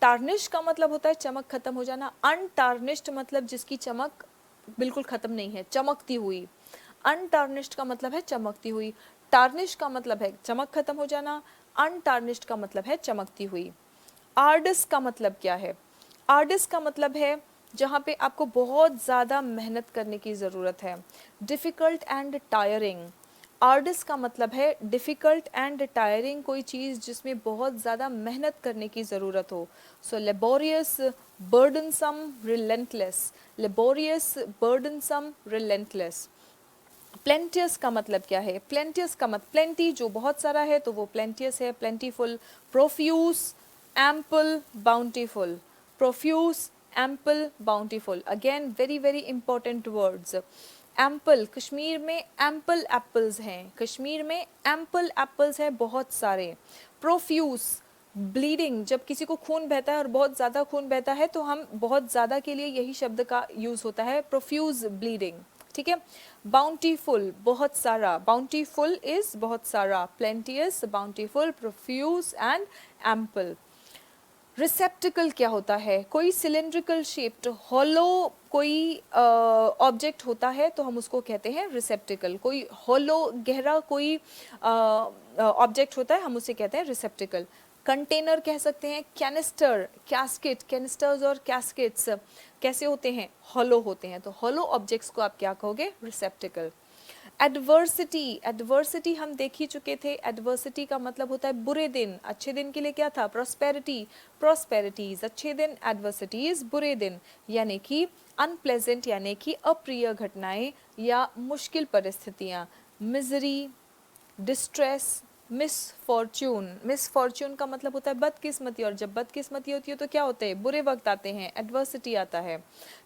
A: टार्निश का मतलब होता है चमक खत्म हो जाना। अनटार्निश्ड मतलब जिसकी चमक बिल्कुल खत्म नहीं है, चमकती हुई। अनटार्निश्ड का मतलब है चमकती हुई। टार्निश का मतलब है चमक खत्म हो जाना, अनटार्निश्ड का मतलब है चमकती हुई। आर्डस का मतलब क्या है? आर्डस का मतलब है जहाँ पे आपको बहुत ज़्यादा मेहनत करने की ज़रूरत है। डिफ़िकल्ट एंड टायरिंग, आर्डस का मतलब है डिफ़िकल्ट एंड टायरिंग, कोई चीज़ जिसमें बहुत ज़्यादा मेहनत करने की ज़रूरत हो। So laborious, burdensome, relentless. Laborious, burdensome, relentless. Plenteous का मतलब क्या है? प्लेंटियस का मतलब प्लेंटी जो बहुत सारा है तो वो प्लेंटियस है, plentiful. Profuse, ample, bountiful. Profuse, ample, bountiful, again very very important words. Ample, Kashmir में एम्पल एप्पल्स हैं, कश्मीर में एम्पल एप्पल्स हैं बहुत सारे। प्रोफ्यूस, ब्लीडिंग, जब किसी को खून बहता है और बहुत ज़्यादा खून बहता है तो हम बहुत ज़्यादा के लिए यही शब्द का यूज़ होता है, प्रोफ्यूज ब्लीडिंग, ठीक है। बाउंटीफुल, बहुत सारा, बाउंटीफुल इज बहुत सारा, plenteous, bountiful, profuse and ample. Receptacle क्या होता है? कोई सिलेंड्रिकल शेप्ड हॉलो कोई ऑब्जेक्ट होता है तो हम उसको कहते हैं रिसेप्टिकल। कोई हॉलो गहरा कोई ऑब्जेक्ट होता है हम उसे कहते हैं रिसेप्टिकल। कंटेनर कह सकते हैं, कैनिस्टर, कैस्केट, कैनिस्टर्स और कैस्केट्स कैसे होते हैं? हॉलो होते हैं, तो हॉलो ऑब्जेक्ट्स को आप क्या कहोगे? रिसेप्टिकल। एडवर्सिटी, एडवर्सिटी हम देख ही चुके थे। एडवर्सिटी का मतलब होता है बुरे दिन। अच्छे दिन के लिए क्या था? प्रॉस्पेरिटी, प्रॉस्पेरिटीज अच्छे दिन, एडवर्सिटीज बुरे दिन, यानी कि अनप्लेजेंट यानी कि अप्रिय घटनाएं या मुश्किल परिस्थितियां। मिजरी, डिस्ट्रेस, मिसफॉर्च्यून, मिसफॉर्च्यून का मतलब होता है बदकिस्मती, और जब बदकिस्मती होती है तो क्या होते हैं? बुरे वक्त आते हैं, एडवर्सिटी आता है,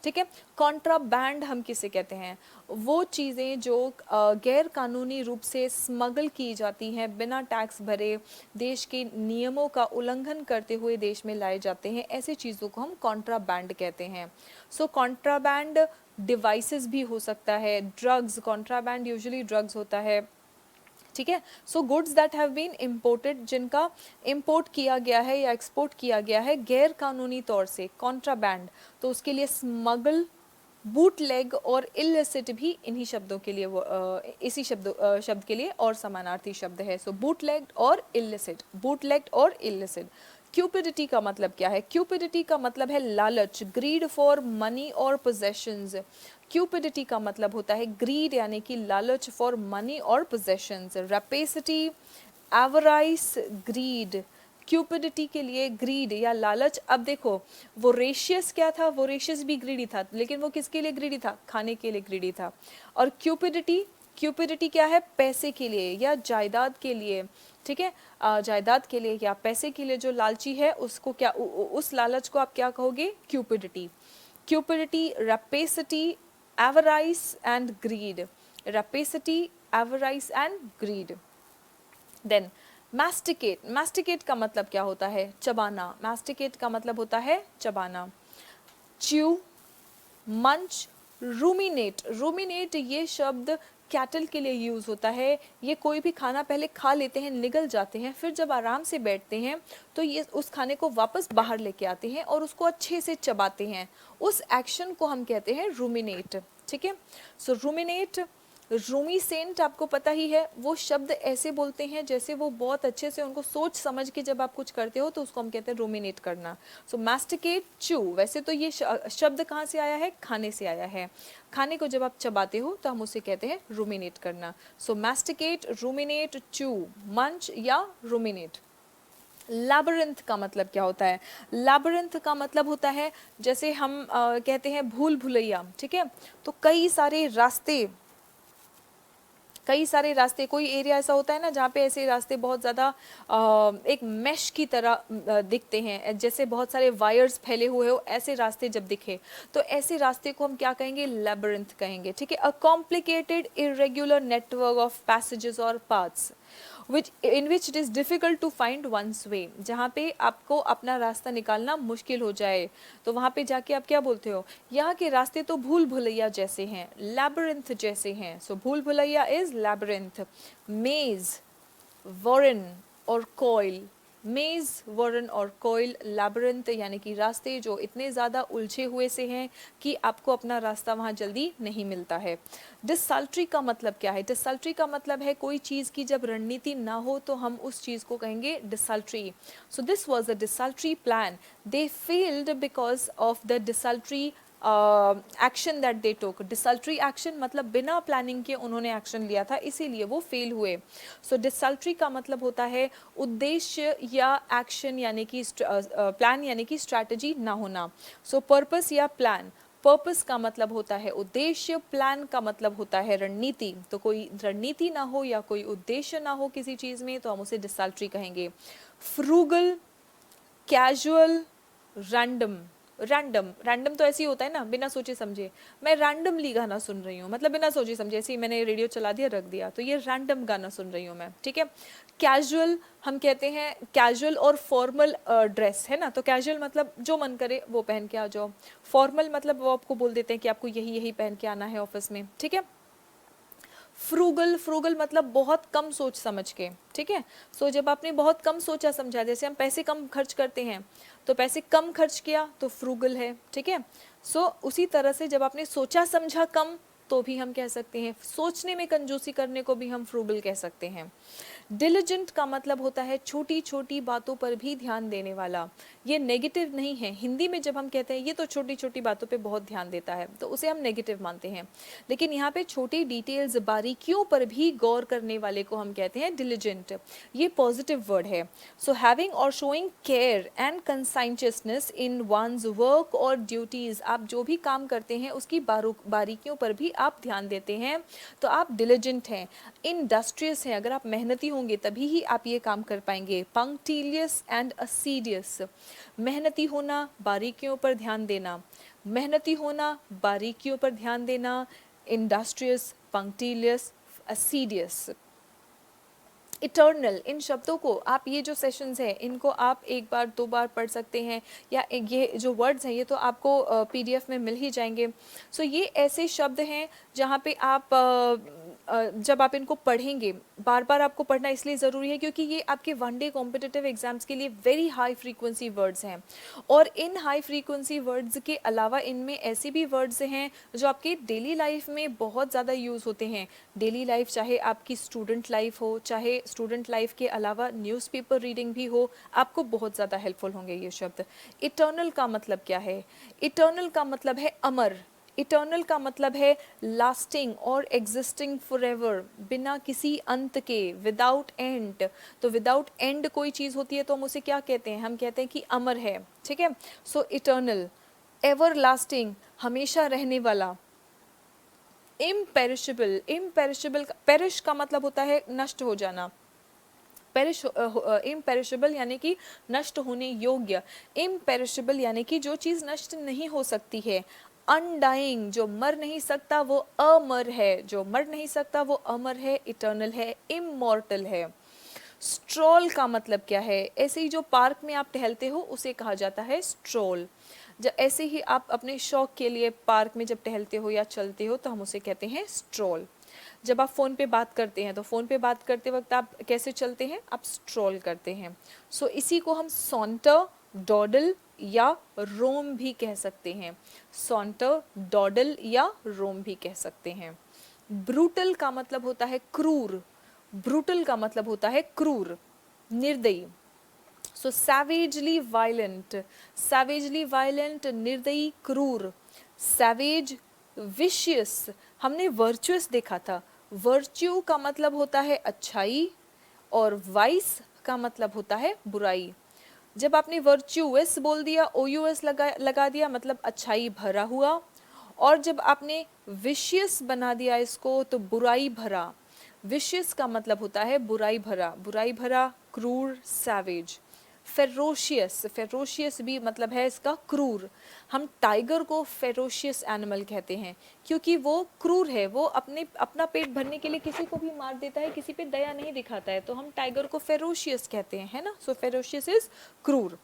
A: ठीक है। कॉन्ट्राबैंड हम किसे कहते हैं? वो चीज़ें जो गैर कानूनी रूप से स्मगल की जाती हैं, बिना टैक्स भरे, देश के नियमों का उल्लंघन करते हुए देश में लाए जाते हैं, ऐसे चीज़ों को हम कॉन्ट्राबैंड कहते हैं। सो कॉन्ट्राबैंड डिवाइसेस भी हो सकता है, ड्रग्स, कॉन्ट्राबैंड यूजुअली ड्रग्स होता है, ठीक है। So goods that have been imported, जिनका इम्पोर्ट किया गया है या एक्सपोर्ट किया गया है गैर कानूनी तौर से, कॉन्ट्राबैंड, तो उसके लिए स्मगल, बूटलेग और इलिसिट भी इन्हीं शब्दों के लिए वो इसी शब्द के लिए और समानार्थी शब्द है। सो बूटलेग और इलिसिट, बूटलेग और इलिसिट। क्यूपिडिटी का मतलब क्या है? क्यूपिडिटी का मतलब है लालच, ग्रीड फॉर मनी और पोजेशंस। क्यूपिडिटी का मतलब होता है ग्रीड यानी कि लालच फॉर मनी और possessions. Rapacity, avarice, greed. Cupidity के लिए ग्रीड या लालच। अब देखो वो रेशियस क्या था? वो रेशियस भी ग्रीडी था, लेकिन वो किसके लिए ग्रीडी था? खाने के लिए ग्रीडी था। और क्यूपिडिटी, क्यूपिडिटी क्या है? पैसे के लिए या जायदाद के लिए, ठीक है। जायदाद के लिए या पैसे के लिए जो लालची है उसको क्या, उस लालच को आप क्या कहोगे? Cupidity. Cupidity, rapacity, avarice and greed, rapacity, avarice and greed. Then masticate, masticate का मतलब क्या होता है? चबाना, masticate का मतलब होता है चबाना. chew, मंच, रूमिनेट, रूमिनेट ये शब्द कैटल के लिए यूज़ होता है. ये कोई भी खाना पहले खा लेते हैं, निगल जाते हैं, फिर जब आराम से बैठते हैं तो ये उस खाने को वापस बाहर लेके आते हैं और उसको अच्छे से चबाते हैं. उस एक्शन को हम कहते हैं रूमिनेट. ठीक है, सो रूमिनेट. रूमी सेंट आपको पता ही है, वो शब्द ऐसे बोलते हैं जैसे वो बहुत अच्छे से उनको सोच समझ के जब आप कुछ करते हो तो उसको हम कहते हैं रूमिनेट करना. सो मास्टिकेट, चू, वैसे तो ये शब्द कहाँ से आया है? खाने से आया है. खाने को जब आप चबाते हो तो हम उसे कहते हैं रूमिनेट करना. सो मास्टिकेट, रूमिनेट, चू, मंच या रूमिनेट. लैबिरिंथ का मतलब क्या होता है? लैबिरिंथ का मतलब होता है जैसे हम कहते हैं भूल भुलैया. ठीक है, तो कई सारे रास्ते, कई सारे रास्ते, कोई एरिया ऐसा होता है ना जहाँ पे ऐसे रास्ते बहुत ज़्यादा एक मैश की तरह दिखते हैं, जैसे बहुत सारे वायर्स फैले हुए हो, ऐसे रास्ते जब दिखे तो ऐसे रास्ते को हम क्या कहेंगे? लैबिरिंथ कहेंगे. ठीक है, a complicated irregular network of passages और paths in which it is difficult to find one's way. जहाँ पे आपको अपना रास्ता निकालना मुश्किल हो जाए तो वहाँ पे जाके आप क्या बोलते हो? यहाँ के रास्ते तो भूल भुलैया जैसे हैं, लैबिरिंथ जैसे हैं. सो भूल भुलैया इज लैबिरिंथ. मेज, वॉरन और कॉइल. मेज, वॉरन और कॉइल, लैबिरिंथ यानी कि रास्ते जो इतने ज़्यादा उलझे हुए से हैं कि आपको अपना रास्ता वहाँ जल्दी नहीं मिलता है. डिसल्ट्री का मतलब क्या है? डिसल्ट्री का मतलब है कोई चीज़ की जब रणनीति ना हो तो हम उस चीज़ को कहेंगे डिसल्ट्री. So this was a डिसल्ट्री plan. They failed because of the डिसल्ट्री action that they took. डिसल्ट्री action मतलब बिना प्लानिंग के उन्होंने एक्शन लिया था, इसीलिए वो फेल हुए. सो डिसल्ट्री का मतलब होता है उद्देश्य या एक्शन यानी कि प्लान यानी कि स्ट्रैटेजी ना होना. सो पर्पस या प्लान. पर्पस का मतलब होता है उद्देश्य, प्लान का मतलब होता है रणनीति. तो कोई रणनीति ना हो या कोई उद्देश्य ना हो किसी चीज़ में तो हम उसे डिसल्ट्री कहेंगे. Frugal, casual, random. Random, random तो ऐसे ही होता है ना, बिना सोचे समझे. मैं रैंडमली गाना सुन रही हूँ, मतलब बिना सोचे समझे ऐसे ही मैंने रेडियो चला दिया, रख दिया, तो ये रैंडम गाना सुन रही हूँ मैं. ठीक है. कैजुअल, हम कहते हैं कैजुअल और फॉर्मल ड्रेस है ना, तो कैजुअल मतलब जो मन करे वो पहन के आ जाओ. फॉर्मल मतलब वो आपको बोल देते हैं कि आपको यही यही पहन के आना है ऑफिस में. ठीक है. फ्रूगल, फ्रूगल मतलब बहुत कम सोच समझ के. ठीक है, सो जब आपने बहुत कम सोचा समझा, जैसे हम पैसे कम खर्च करते हैं तो पैसे कम खर्च किया तो फ्रूगल है. ठीक है, सो उसी तरह से जब आपने सोचा समझा कम तो भी हम कह सकते हैं, सोचने में कंजूसी करने को भी हम फ्रूगल कह सकते हैं. डिलिजेंट का मतलब होता है छोटी छोटी बातों पर भी ध्यान देने वाला. ये नेगेटिव नहीं है. हिंदी में जब हम कहते हैं ये तो छोटी छोटी बातों पे बहुत ध्यान देता है तो उसे हम नेगेटिव मानते हैं, लेकिन यहाँ पे छोटी डिटेल्स, बारीकियों पर भी गौर करने वाले को हम कहते हैं डिलिजेंट. ये पॉजिटिव वर्ड है. सो हैविंग और showing care and conscientiousness in one's work और ड्यूटीज. आप जो भी काम करते हैं उसकी बारीकियों पर भी आप ध्यान देते हैं तो आप डिलिजेंट हैं. इंडस्ट्रियस हैं, अगर आप मेहनती होंगे तभी ही आप ये काम कर पाएंगे. पंक्टिलियस एंड असीडियस. मेहनती होना, बारीकियों पर ध्यान देना. मेहनती होना, बारीकियों पर ध्यान देना. इंडस्ट्रियस, पंक्टिलियस, असीडियस. इटर्नल, इन शब्दों को आप, ये जो सेशंस हैं इनको आप एक बार दो बार पढ़ सकते हैं, या ये जो वर्ड्स हैं ये तो आपको पीडीएफ में मिल ही जाएंगे. सो ये ऐसे शब्द हैं जहाँ पे आप जब आप इनको पढ़ेंगे, बार बार आपको पढ़ना इसलिए ज़रूरी है क्योंकि ये आपके वन डे कॉम्पिटिटिव एग्जाम्स के लिए वेरी हाई फ्रीक्वेंसी वर्ड्स हैं. और इन हाई फ्रीक्वेंसी वर्ड्स के अलावा इनमें ऐसे भी वर्ड्स हैं जो आपके डेली लाइफ में बहुत ज़्यादा यूज़ होते हैं. डेली लाइफ चाहे आपकी स्टूडेंट लाइफ हो, चाहे स्टूडेंट लाइफ के अलावा न्यूज़पेपर रीडिंग भी हो, आपको बहुत ज़्यादा हेल्पफुल होंगे ये शब्द. इटर्नल का मतलब क्या है? इटर्नल का मतलब है अमर. इटर्नल का मतलब है लास्टिंग और एग्जिस्टिंग फॉरएवर, बिना किसी अंत के, विदाउट एंड. तो विदाउट एंड कोई चीज़ होती है तो हम उसे क्या कहते हैं? हम कहते हैं कि अमर है. ठीक है, सो इटर्नल. एवर लास्टिंग, हमेशा रहने वाला. इम्पेरिशेबल, इम्पेरिशेबल, पेरिश का मतलब होता है नष्ट हो जाना. पेरिश, इम्पेरिशेबल यानी कि नष्ट होने योग्य. इम्पेरिशेबल यानी कि जो चीज़ नष्ट नहीं हो सकती है. अनडाइंग, जो मर नहीं सकता वो अमर है, जो मर नहीं सकता वो अमर है, इटर्नल है, इमॉर्टल है। स्ट्रोल का मतलब क्या है? ऐसे ही जो पार्क में आप टहलते हो उसे कहा जाता है स्ट्रोल। जब ऐसे ही आप अपने शौक के लिए पार्क में जब टहलते हो या चलते हो तो हम उसे कहते हैं स्ट्रोल। जब आप फ़ोन पे बात करते हैं तो फ़ोन पे बात करते वक्त आप कैसे चलते हैं? आप स्ट्रोल करते हैं। सो इसी को हम सॉन्टर, डॉडल या रोम भी कह सकते हैं। सॉन्टर, डॉडल या रोम भी कह सकते हैं। ब्रूटल का मतलब होता है क्रूर। ब्रूटल का मतलब होता है क्रूर, निर्दयी। सो सैवेजली वायलेंट, सैवेजली वायलेंट, निर्दयी, क्रूर। सैवेज, विशियस, हमने वर्चुअस देखा था। वर्च्यू का मतलब होता है अच्छाई और वाइस का मतलब होता है बुराई। जब आपने वर्च्यूअस बोल दिया, ओयूएस लगा दिया, मतलब अच्छाई भरा हुआ। और जब आपने विशियस बना दिया इसको तो बुराई भरा। विशियस का मतलब होता है बुराई भरा, बुराई भरा, क्रूर, सैवेज। फेरोशियस, फेरोशियस भी मतलब है इसका क्रूर। हम टाइगर को फेरोशियस एनिमल कहते हैं क्योंकि वो क्रूर है, वो अपना पेट भरने के लिए किसी को भी मार देता है, किसी पे दया नहीं दिखाता है, तो हम टाइगर को फेरोशियस कहते हैं, है ना। सो फेरोशियस इज क्रूर।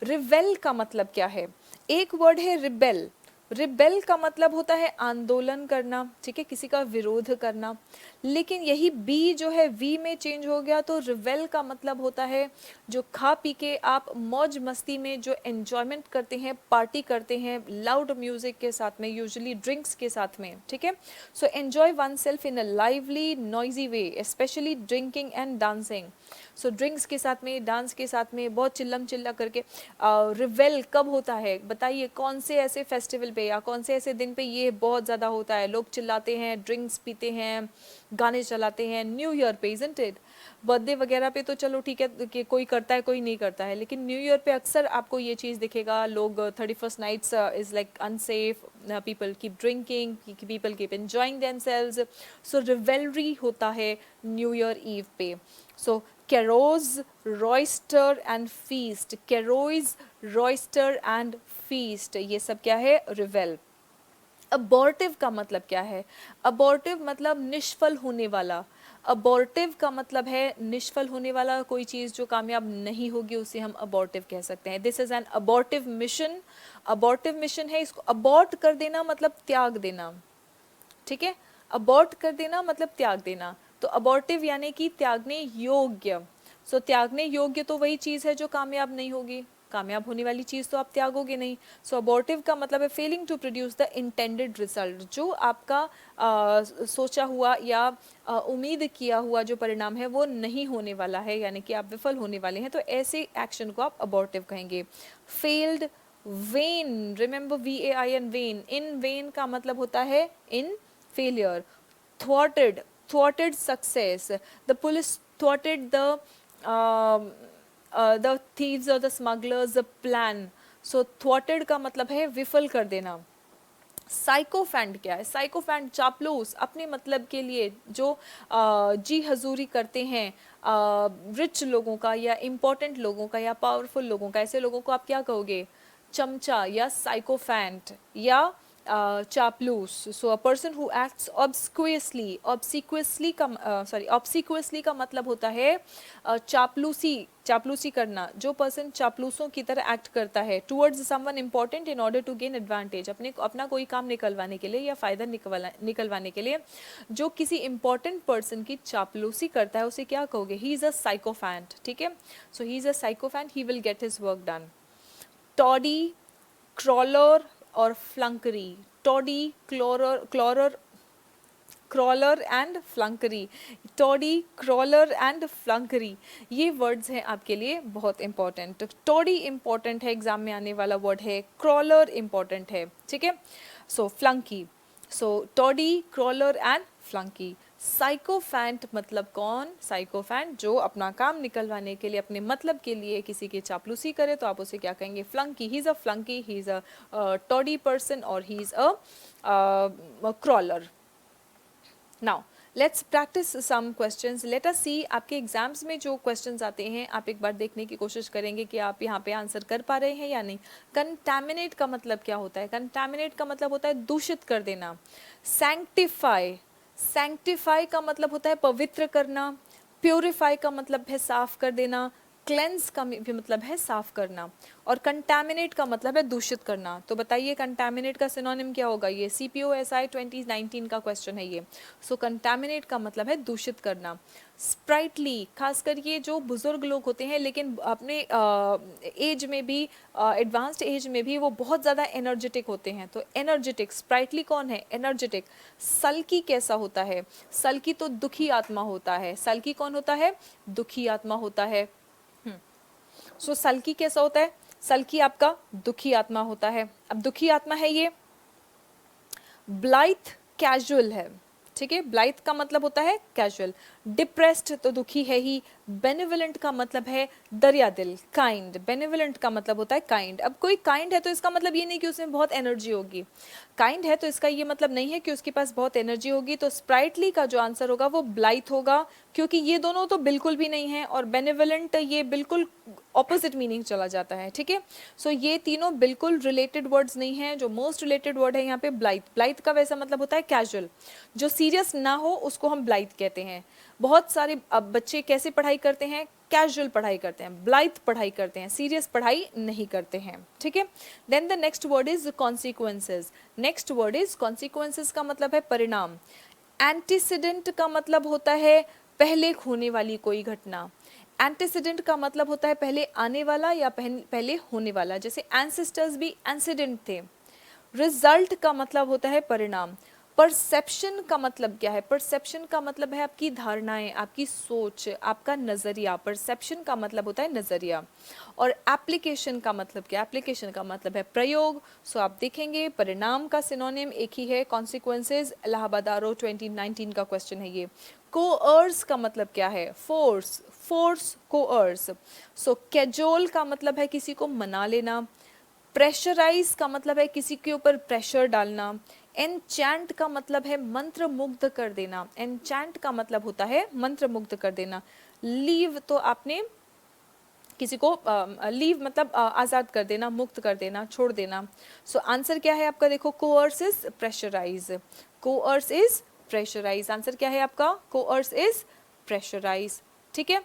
A: रिबेल का मतलब क्या है? एक वर्ड है रिबेल। रिबेल का मतलब होता है आंदोलन करना, ठीक है, किसी का विरोध करना। लेकिन यही बी जो है वी में चेंज हो गया, तो रिवेल का मतलब होता है जो खा पी के आप मौज मस्ती में जो एंजॉयमेंट करते हैं, पार्टी करते हैं लाउड म्यूजिक के साथ में, यूजुअली ड्रिंक्स के साथ में, ठीक है। So enjoy one self in a lively noisy way, specially drinking and dancing. So drinks के साथ में, डांस के साथ में, बहुत चिल्लम चिल्ला करके। रिवेल कब होता है बताइए? कौन से ऐसे फेस्टिवल पे या कौन से ऐसे दिन पे ये बहुत ज़्यादा होता है? लोग चिल्लाते हैं, ड्रिंक्स पीते हैं, गाने चलाते हैं। न्यू ईयर पे, इजंट इट? बर्थडे वगैरह पे तो चलो ठीक है कि कोई करता है कोई नहीं करता है, लेकिन न्यू ईयर पे अक्सर आपको ये चीज़ दिखेगा, लोग 31st nights is like unsafe, people keep drinking, people keep enjoying themselves. So revelry होता है न्यू ईयर ईव पे। So carouse, roister and feast, carouse, roister and feast, ये सब क्या है? रिवेल। अबॉर्टिव का मतलब क्या है? अबॉर्टिव मतलब निष्फल होने वाला। अबॉर्टिव का मतलब है निष्फल होने वाला, कोई चीज़ जो कामयाब नहीं होगी उसे हम अबॉर्टिव कह सकते हैं। This is an abortive mission. Abortive mission है, इसको अबॉर्ट कर देना मतलब त्याग देना, ठीक है। अबॉर्ट कर देना मतलब त्याग देना, तो अबॉर्टिव यानी कि त्यागने योग्य। सो त्यागने योग्य तो वही चीज़ है जो कामयाब नहीं होगी, कामयाब होने वाली चीज़ तो आप त्यागोगे नहीं। सो अबॉर्टिव का मतलब है failing to produce the intended result, जो आपका सोचा हुआ या उम्मीद किया हुआ जो परिणाम है वो नहीं होने वाला है, यानी कि आप विफल होने वाले हैं, तो ऐसे एक्शन को आप अबॉर्टिव कहेंगे। Failed, when, remember VAIN, when. In when का मतलब होता है इन failure. Thwarted, thwarted success. The police thwarted the thieves or the smugglers plan. So thwarted का मतलब है विफल कर देना। साइकोफैंट क्या है? साइकोफैंट चापलूस, अपने मतलब के लिए जो जी हजूरी करते हैं रिच लोगों का या इम्पोर्टेंट लोगों का या पावरफुल लोगों का, ऐसे लोगों को आप क्या कहोगे? चमचा या साइकोफैंट या चापलूस। सो अ पर्सन हु एक्ट्स ऑब्सक्यूअसली, ऑब्सिक्वसली का ऑब्सिक्वसली का मतलब होता है चापलूसी, चापलूसी करना। जो पर्सन चापलूसों की तरह एक्ट करता है towards someone important in order to gain advantage, अपना कोई काम निकलवाने के लिए या फ़ायदा निकलवाने के लिए जो किसी इंपॉर्टेंट पर्सन की चापलूसी करता है उसे क्या कहोगे? ही इज़ अ साइकोफैंट, ठीक है। So he is a sycophant, he will get his work done. Toady, crawler और flunkery. Toady, crawler, crawler and flunkery. Toady, crawler and flunkery, ये वर्ड्स हैं आपके लिए बहुत इंपॉर्टेंट। टॉडी इंपॉर्टेंट है, एग्जाम में आने वाला वर्ड है। क्रॉलर इंपॉर्टेंट है, ठीक है। सो फ्लंकी, सो टॉडी, क्रॉलर एंड फ्लंकी। साइकोफैंट मतलब कौन? साइकोफैंट जो अपना काम निकलवाने के लिए, अपने मतलब के लिए किसी की चापलूसी करे, तो आप उसे क्या कहेंगे? Flunky. He is a flunky, he is a toady person और he is a crawler. Now let's practise some questions, let us see आपके एग्जाम्स में जो क्वेश्चंस आते हैं आप एक बार देखने की कोशिश करेंगे कि आप यहाँ पे आंसर कर पा रहे हैं या नहीं। कंटैमिनेट का मतलब क्या होता है? कंटैमिनेट का मतलब होता है दूषित कर देना। सैंक्टिफाई, सैंक्टिफाई का मतलब होता है पवित्र करना। प्योरीफाई का मतलब है साफ कर देना। क्लेंस का भी मतलब है साफ करना। और कंटैमिनेट का मतलब है दूषित करना। तो बताइए कंटैमिनेट का सिनोनिम क्या होगा? ये CPOSI 2019 का क्वेश्चन है ये। सो कंटैमिनेट का मतलब है दूषित करना। स्प्राइटली, खासकर ये जो बुजुर्ग लोग होते हैं लेकिन अपने एज में भी, एडवांस्ड एज में भी वो बहुत ज़्यादा एनर्जेटिक होते हैं। तो एनर्जेटिक, स्प्राइटली कौन है? एनर्जेटिक। सल्की कैसा होता है? सल्की तो दुखी आत्मा होता है। सल्की कौन होता है? दुखी आत्मा होता है। सो सल्की कैसा होता है? सल्की आपका दुखी आत्मा होता है। अब दुखी आत्मा है ये। ब्लाइथ कैजुअल है, ठीक है। ब्लाइथ का मतलब होता है कैजुअल। डिप्रेस्ड तो दुखी है ही। बेनिवोलेंट का मतलब है दरिया दिल, काइंड। बेनिवोलेंट का मतलब होता है काइंड। अब कोई काइंड है तो इसका मतलब ये नहीं कि उसमें बहुत एनर्जी होगी। काइंड है तो इसका ये मतलब नहीं है कि उसके पास बहुत एनर्जी होगी। तो स्प्राइटली का जो आंसर होगा वो ब्लाइथ होगा, क्योंकि ये दोनों तो बिल्कुल भी नहीं है। और बेनिवोलेंट ये बिल्कुल ऑपोजिट मीनिंग चला जाता है, ठीक है। सो ये तीनों बिल्कुल रिलेटेड वर्ड्स नहीं हैं। जो मोस्ट रिलेटेड वर्ड है यहाँ पे ब्लाइथ। ब्लाइथ का वैसा मतलब होता है कैजुअल, जो सीरियस ना हो उसको हम ब्लाइथ कहते हैं। बहुत सारे अब बच्चे कैसे पढ़ाई करते हैं? कैजुअल पढ़ाई करते हैं, ब्लाइथ पढ़ाई करते हैं, सीरियस पढ़ाई नहीं करते हैं, ठीक है। Then the next word is consequences. Next word is consequences का मतलब है परिणाम। एंटीसीडेंट का मतलब होता है पहले होने वाली कोई घटना। एंटीसीडेंट का मतलब होता है पहले आने वाला या पहले होने वाला, जैसे एंसेस्टर्स भी एंसीडेंट थे। रिजल्ट का मतलब होता है परिणाम। परसेप्शन का मतलब क्या है? परसेप्शन का मतलब है आपकी धारणाएं, आपकी सोच, आपका नजरिया। परसेप्शन का मतलब होता है नजरिया। और एप्लीकेशन का मतलब क्या? एप्लीकेशन का मतलब है प्रयोग। सो आप देखेंगे परिणाम का सिनोनिम एक ही है, कॉन्सिक्वेंसेज। इलाहाबाद RO 2019 का क्वेश्चन है ये। कोअर्स का मतलब क्या है? Force, force coerce. So cajole का मतलब है किसी को मना लेना। प्रेशराइज का मतलब है किसी के ऊपर प्रेशर डालना। एनचैंट का मतलब है मंत्र मुग्ध कर देना। एनचैंट का मतलब होता है मंत्र मुग्ध कर देना। लीव तो आपने किसी को लीव मतलब आज़ाद कर देना, मुक्त कर देना, छोड़ देना। सो आंसर क्या है आपका? देखो coerce is pressurise. Coerce is pressurise. Answer क्या है आपका? कोअर्स इज प्रेशराइज, ठीक है।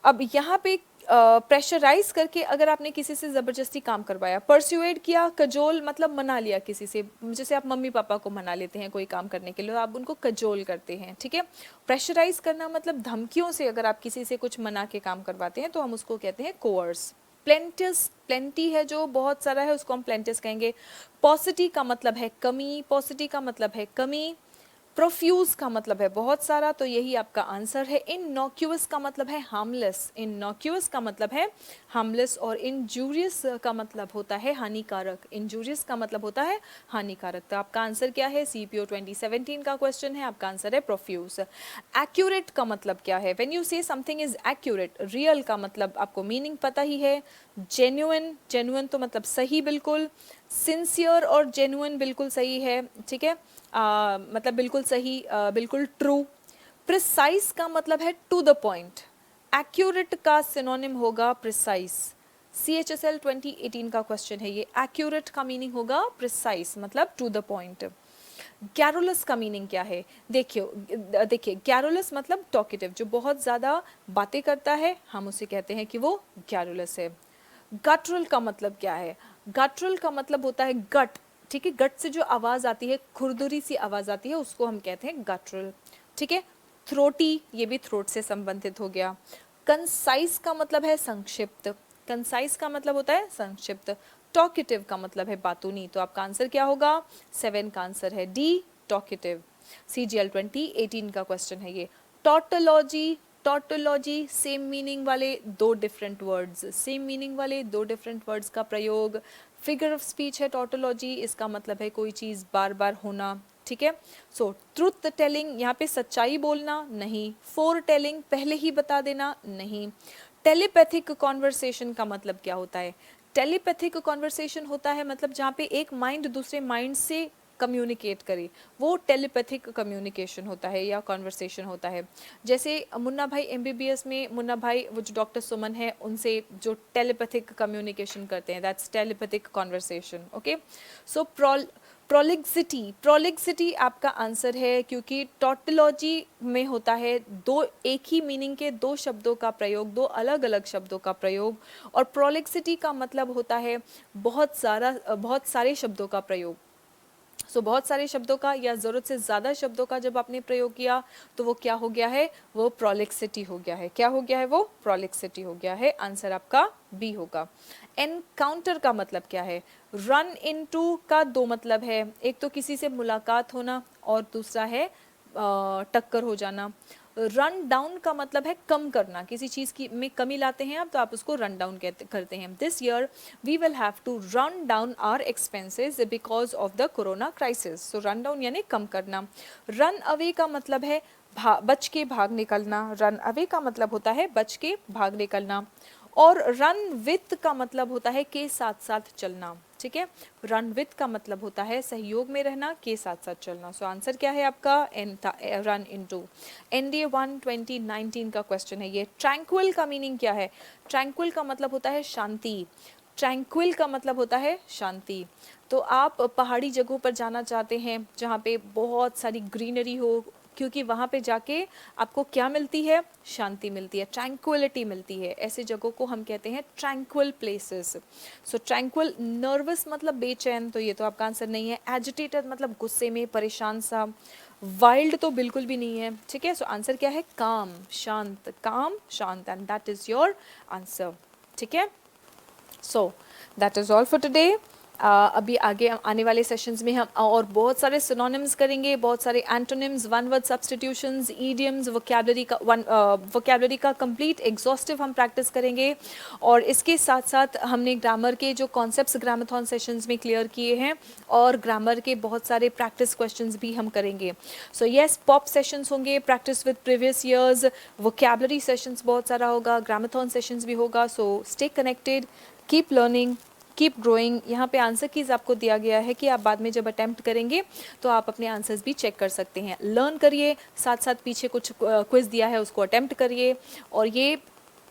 A: अब यहाँ पे प्रेशराइज करके अगर आपने किसी से ज़बरदस्ती काम करवाया, परस्यूएड किया, कजोल मतलब मना लिया किसी से, जैसे आप मम्मी पापा को मना लेते हैं कोई काम करने के लिए, तो आप उनको कजोल करते हैं, ठीक है। प्रेशराइज करना मतलब धमकियों से अगर आप किसी से कुछ मना के काम करवाते हैं तो हम उसको कहते हैं कोअर्स। प्लेंटियस, प्लेंटी है जो बहुत सारा है उसको हम प्लेंटियस कहेंगे। पॉसिटी का मतलब है कमी, पॉसिटी का मतलब है कमी। प्रोफ्यूज का मतलब है बहुत सारा, तो यही आपका आंसर है। इनॉक्यूअस का मतलब है हार्मलेस। इनॉक्यूअस का मतलब है हार्मलेस। और इंजूरियस का मतलब होता है हानिकारक। इंजूरियस का मतलब होता है हानिकारक। तो आपका आंसर क्या है? CPO 2017 का क्वेश्चन है, आपका आंसर है प्रोफ्यूज। एक्यूरेट का मतलब क्या है? व्हेन यू से समथिंग इज एक्यूरेट, रियल का मतलब आपको मीनिंग पता ही है। जेन्युइन, जेन्युइन तो मतलब सही बिल्कुल। सिंसियर और जेन्युइन बिल्कुल सही है, ठीक है। मतलब बिल्कुल सही, बिल्कुल ट्रू। प्रिसाइज का मतलब है टू द पॉइंट। एक्यूरेट का सिनोनिम होगा प्रिसाइज। CHSL 2018 का क्वेश्चन है ये। एक्यूरेट का मीनिंग होगा प्रिसाइज, मतलब टू द पॉइंट। गैरोलस का मीनिंग क्या है? देखिए गैरोलस मतलब टॉकेटिव, जो बहुत ज़्यादा बातें करता है, हम उसे कहते हैं कि वो गैरोलस है। गटरल का मतलब क्या है? गटरल का मतलब होता है गट, ठीक है। गट से जो आवाज़ आती है, खुरदुरी सी आवाज़ आती है, उसको हम कहते हैं गटरल, ठीक है। थ्रोटी, ये भी थ्रोट से संबंधित हो गया। कंसाइज का मतलब है संक्षिप्त। कंसाइज का मतलब होता है संक्षिप्त। टॉकेटिव का मतलब है बातूनी। तो आपका आंसर क्या होगा? 7 का आंसर है D, टॉकेटिव। CGL 2018 का क्वेश्चन है ये। टॉटोलॉजी, टॉटोलॉजी सेम मीनिंग वाले दो डिफरेंट वर्ड्स, सेम मीनिंग वाले दो डिफरेंट वर्ड्स का प्रयोग। फिगर ऑफ स्पीच है टॉटोलॉजी, इसका मतलब है कोई चीज़ बार बार होना, ठीक है। सो ट्रुथ टेलिंग, यहाँ पे सच्चाई बोलना नहीं। फोर टेलिंग, पहले ही बता देना नहीं। टेलीपैथिक कॉन्वर्सेशन का मतलब क्या होता है? टेलीपैथिक कॉन्वर्सेशन होता है मतलब जहाँ पे एक माइंड दूसरे माइंड से कम्युनिकेट करे, वो टेलीपैथिक कम्युनिकेशन होता है या कॉन्वर्सेशन होता है। जैसे मुन्ना भाई एमबीबीएस में मुन्ना भाई वो जो डॉक्टर सुमन है उनसे जो टेलीपैथिक कम्युनिकेशन करते हैं, दैट्स टेलीपैथिक कॉन्वर्सेशन। ओके, सो प्रोलिक्सिटी आपका आंसर है, क्योंकि टॉटोलॉजी में होता है दो एक ही मीनिंग के दो शब्दों का प्रयोग, दो अलग अलग शब्दों का प्रयोग, और प्रोलिक्सिटी का मतलब होता है बहुत सारे शब्दों का प्रयोग। सो बहुत सारे शब्दों का या ज़रूरत से ज़्यादा शब्दों का जब आपने प्रयोग किया तो वो क्या हो गया है, वो प्रोलिक्सिटी हो गया है। क्या हो गया है, वो प्रोलिक्सिटी हो गया है। आंसर आपका बी होगा। एनकाउंटर का मतलब क्या है? रन इनटू का दो मतलब है, एक तो किसी से मुलाकात होना और दूसरा है टक्कर हो जाना। रन डाउन का मतलब है कम करना, किसी चीज़ की में कमी लाते हैं आप तो आप उसको रन डाउन करते हैं। This year we will have to run down our expenses because of the corona crisis. So run down यानी कम करना। रन अवे का मतलब है बच के भाग निकलना। रन अवे का मतलब होता है बच के भाग निकलना। और रन विथ का मतलब होता है के साथ साथ चलना। ठीक है, रन विथ का मतलब होता है सहयोग में रहना, के साथ साथ चलना। सो आंसर क्या है आपका? एन था, रन इनटू। एनडीए 1 2019 का क्वेश्चन है ये। ट्रैंक्विल का मीनिंग क्या है? ट्रैंक्विल का मतलब होता है शांति। ट्रैंक्विल का मतलब होता है शांति। तो आप पहाड़ी जगहों पर जाना चाहते हैं जहाँ पे बहुत सारी ग्रीनरी हो, क्योंकि वहाँ पे जाके आपको क्या मिलती है? शांति मिलती है, ट्रैंक्विलिटी मिलती है। ऐसे जगहों को हम कहते हैं ट्रैंक्विल प्लेसेस। सो ट्रैंक्विल। नर्वस मतलब बेचैन, तो ये तो आपका आंसर नहीं है। एजिटेटेड मतलब गुस्से में, परेशान सा। वाइल्ड तो बिल्कुल भी नहीं है। ठीक है, सो आंसर क्या है? काम, शांत। काम, शांत, and that is your answer. ठीक है, so that is all for today. अभी आगे आने वाले सेशंस में हम और बहुत सारे सिनोनिम्स करेंगे, बहुत सारे antonyms, one word substitutions, idioms, vocabulary का कंप्लीट एग्जॉस्टिव हम प्रैक्टिस करेंगे। और इसके साथ साथ हमने ग्रामर के जो कॉन्सेप्ट्स ग्रामथॉन सेशंस में क्लियर किए हैं, और ग्रामर के बहुत सारे प्रैक्टिस क्वेश्चंस भी हम करेंगे। सो यस, पॉप सेशंस होंगे, practice with previous years, vocabulary sessions बहुत सारा होगा, ग्रामथॉन सेशंस भी होगा। So stay connected, keep learning, keep growing. यहाँ पे आंसर कीज आपको दिया गया है कि आप बाद में जब अटेम्प्ट करेंगे तो आप अपने आंसर्स भी चेक कर सकते हैं। लर्न करिए, साथ साथ पीछे कुछ क्विज दिया है उसको अटेम्प्ट करिए। और ये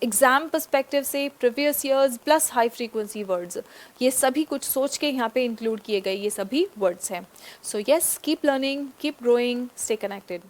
A: एग्जाम पर्सपेक्टिव से previous years plus high frequency words, ये सभी कुछ सोच के यहाँ पे इंक्लूड किए गए ये सभी वर्ड्स हैं। So yes, keep learning, keep growing, stay connected.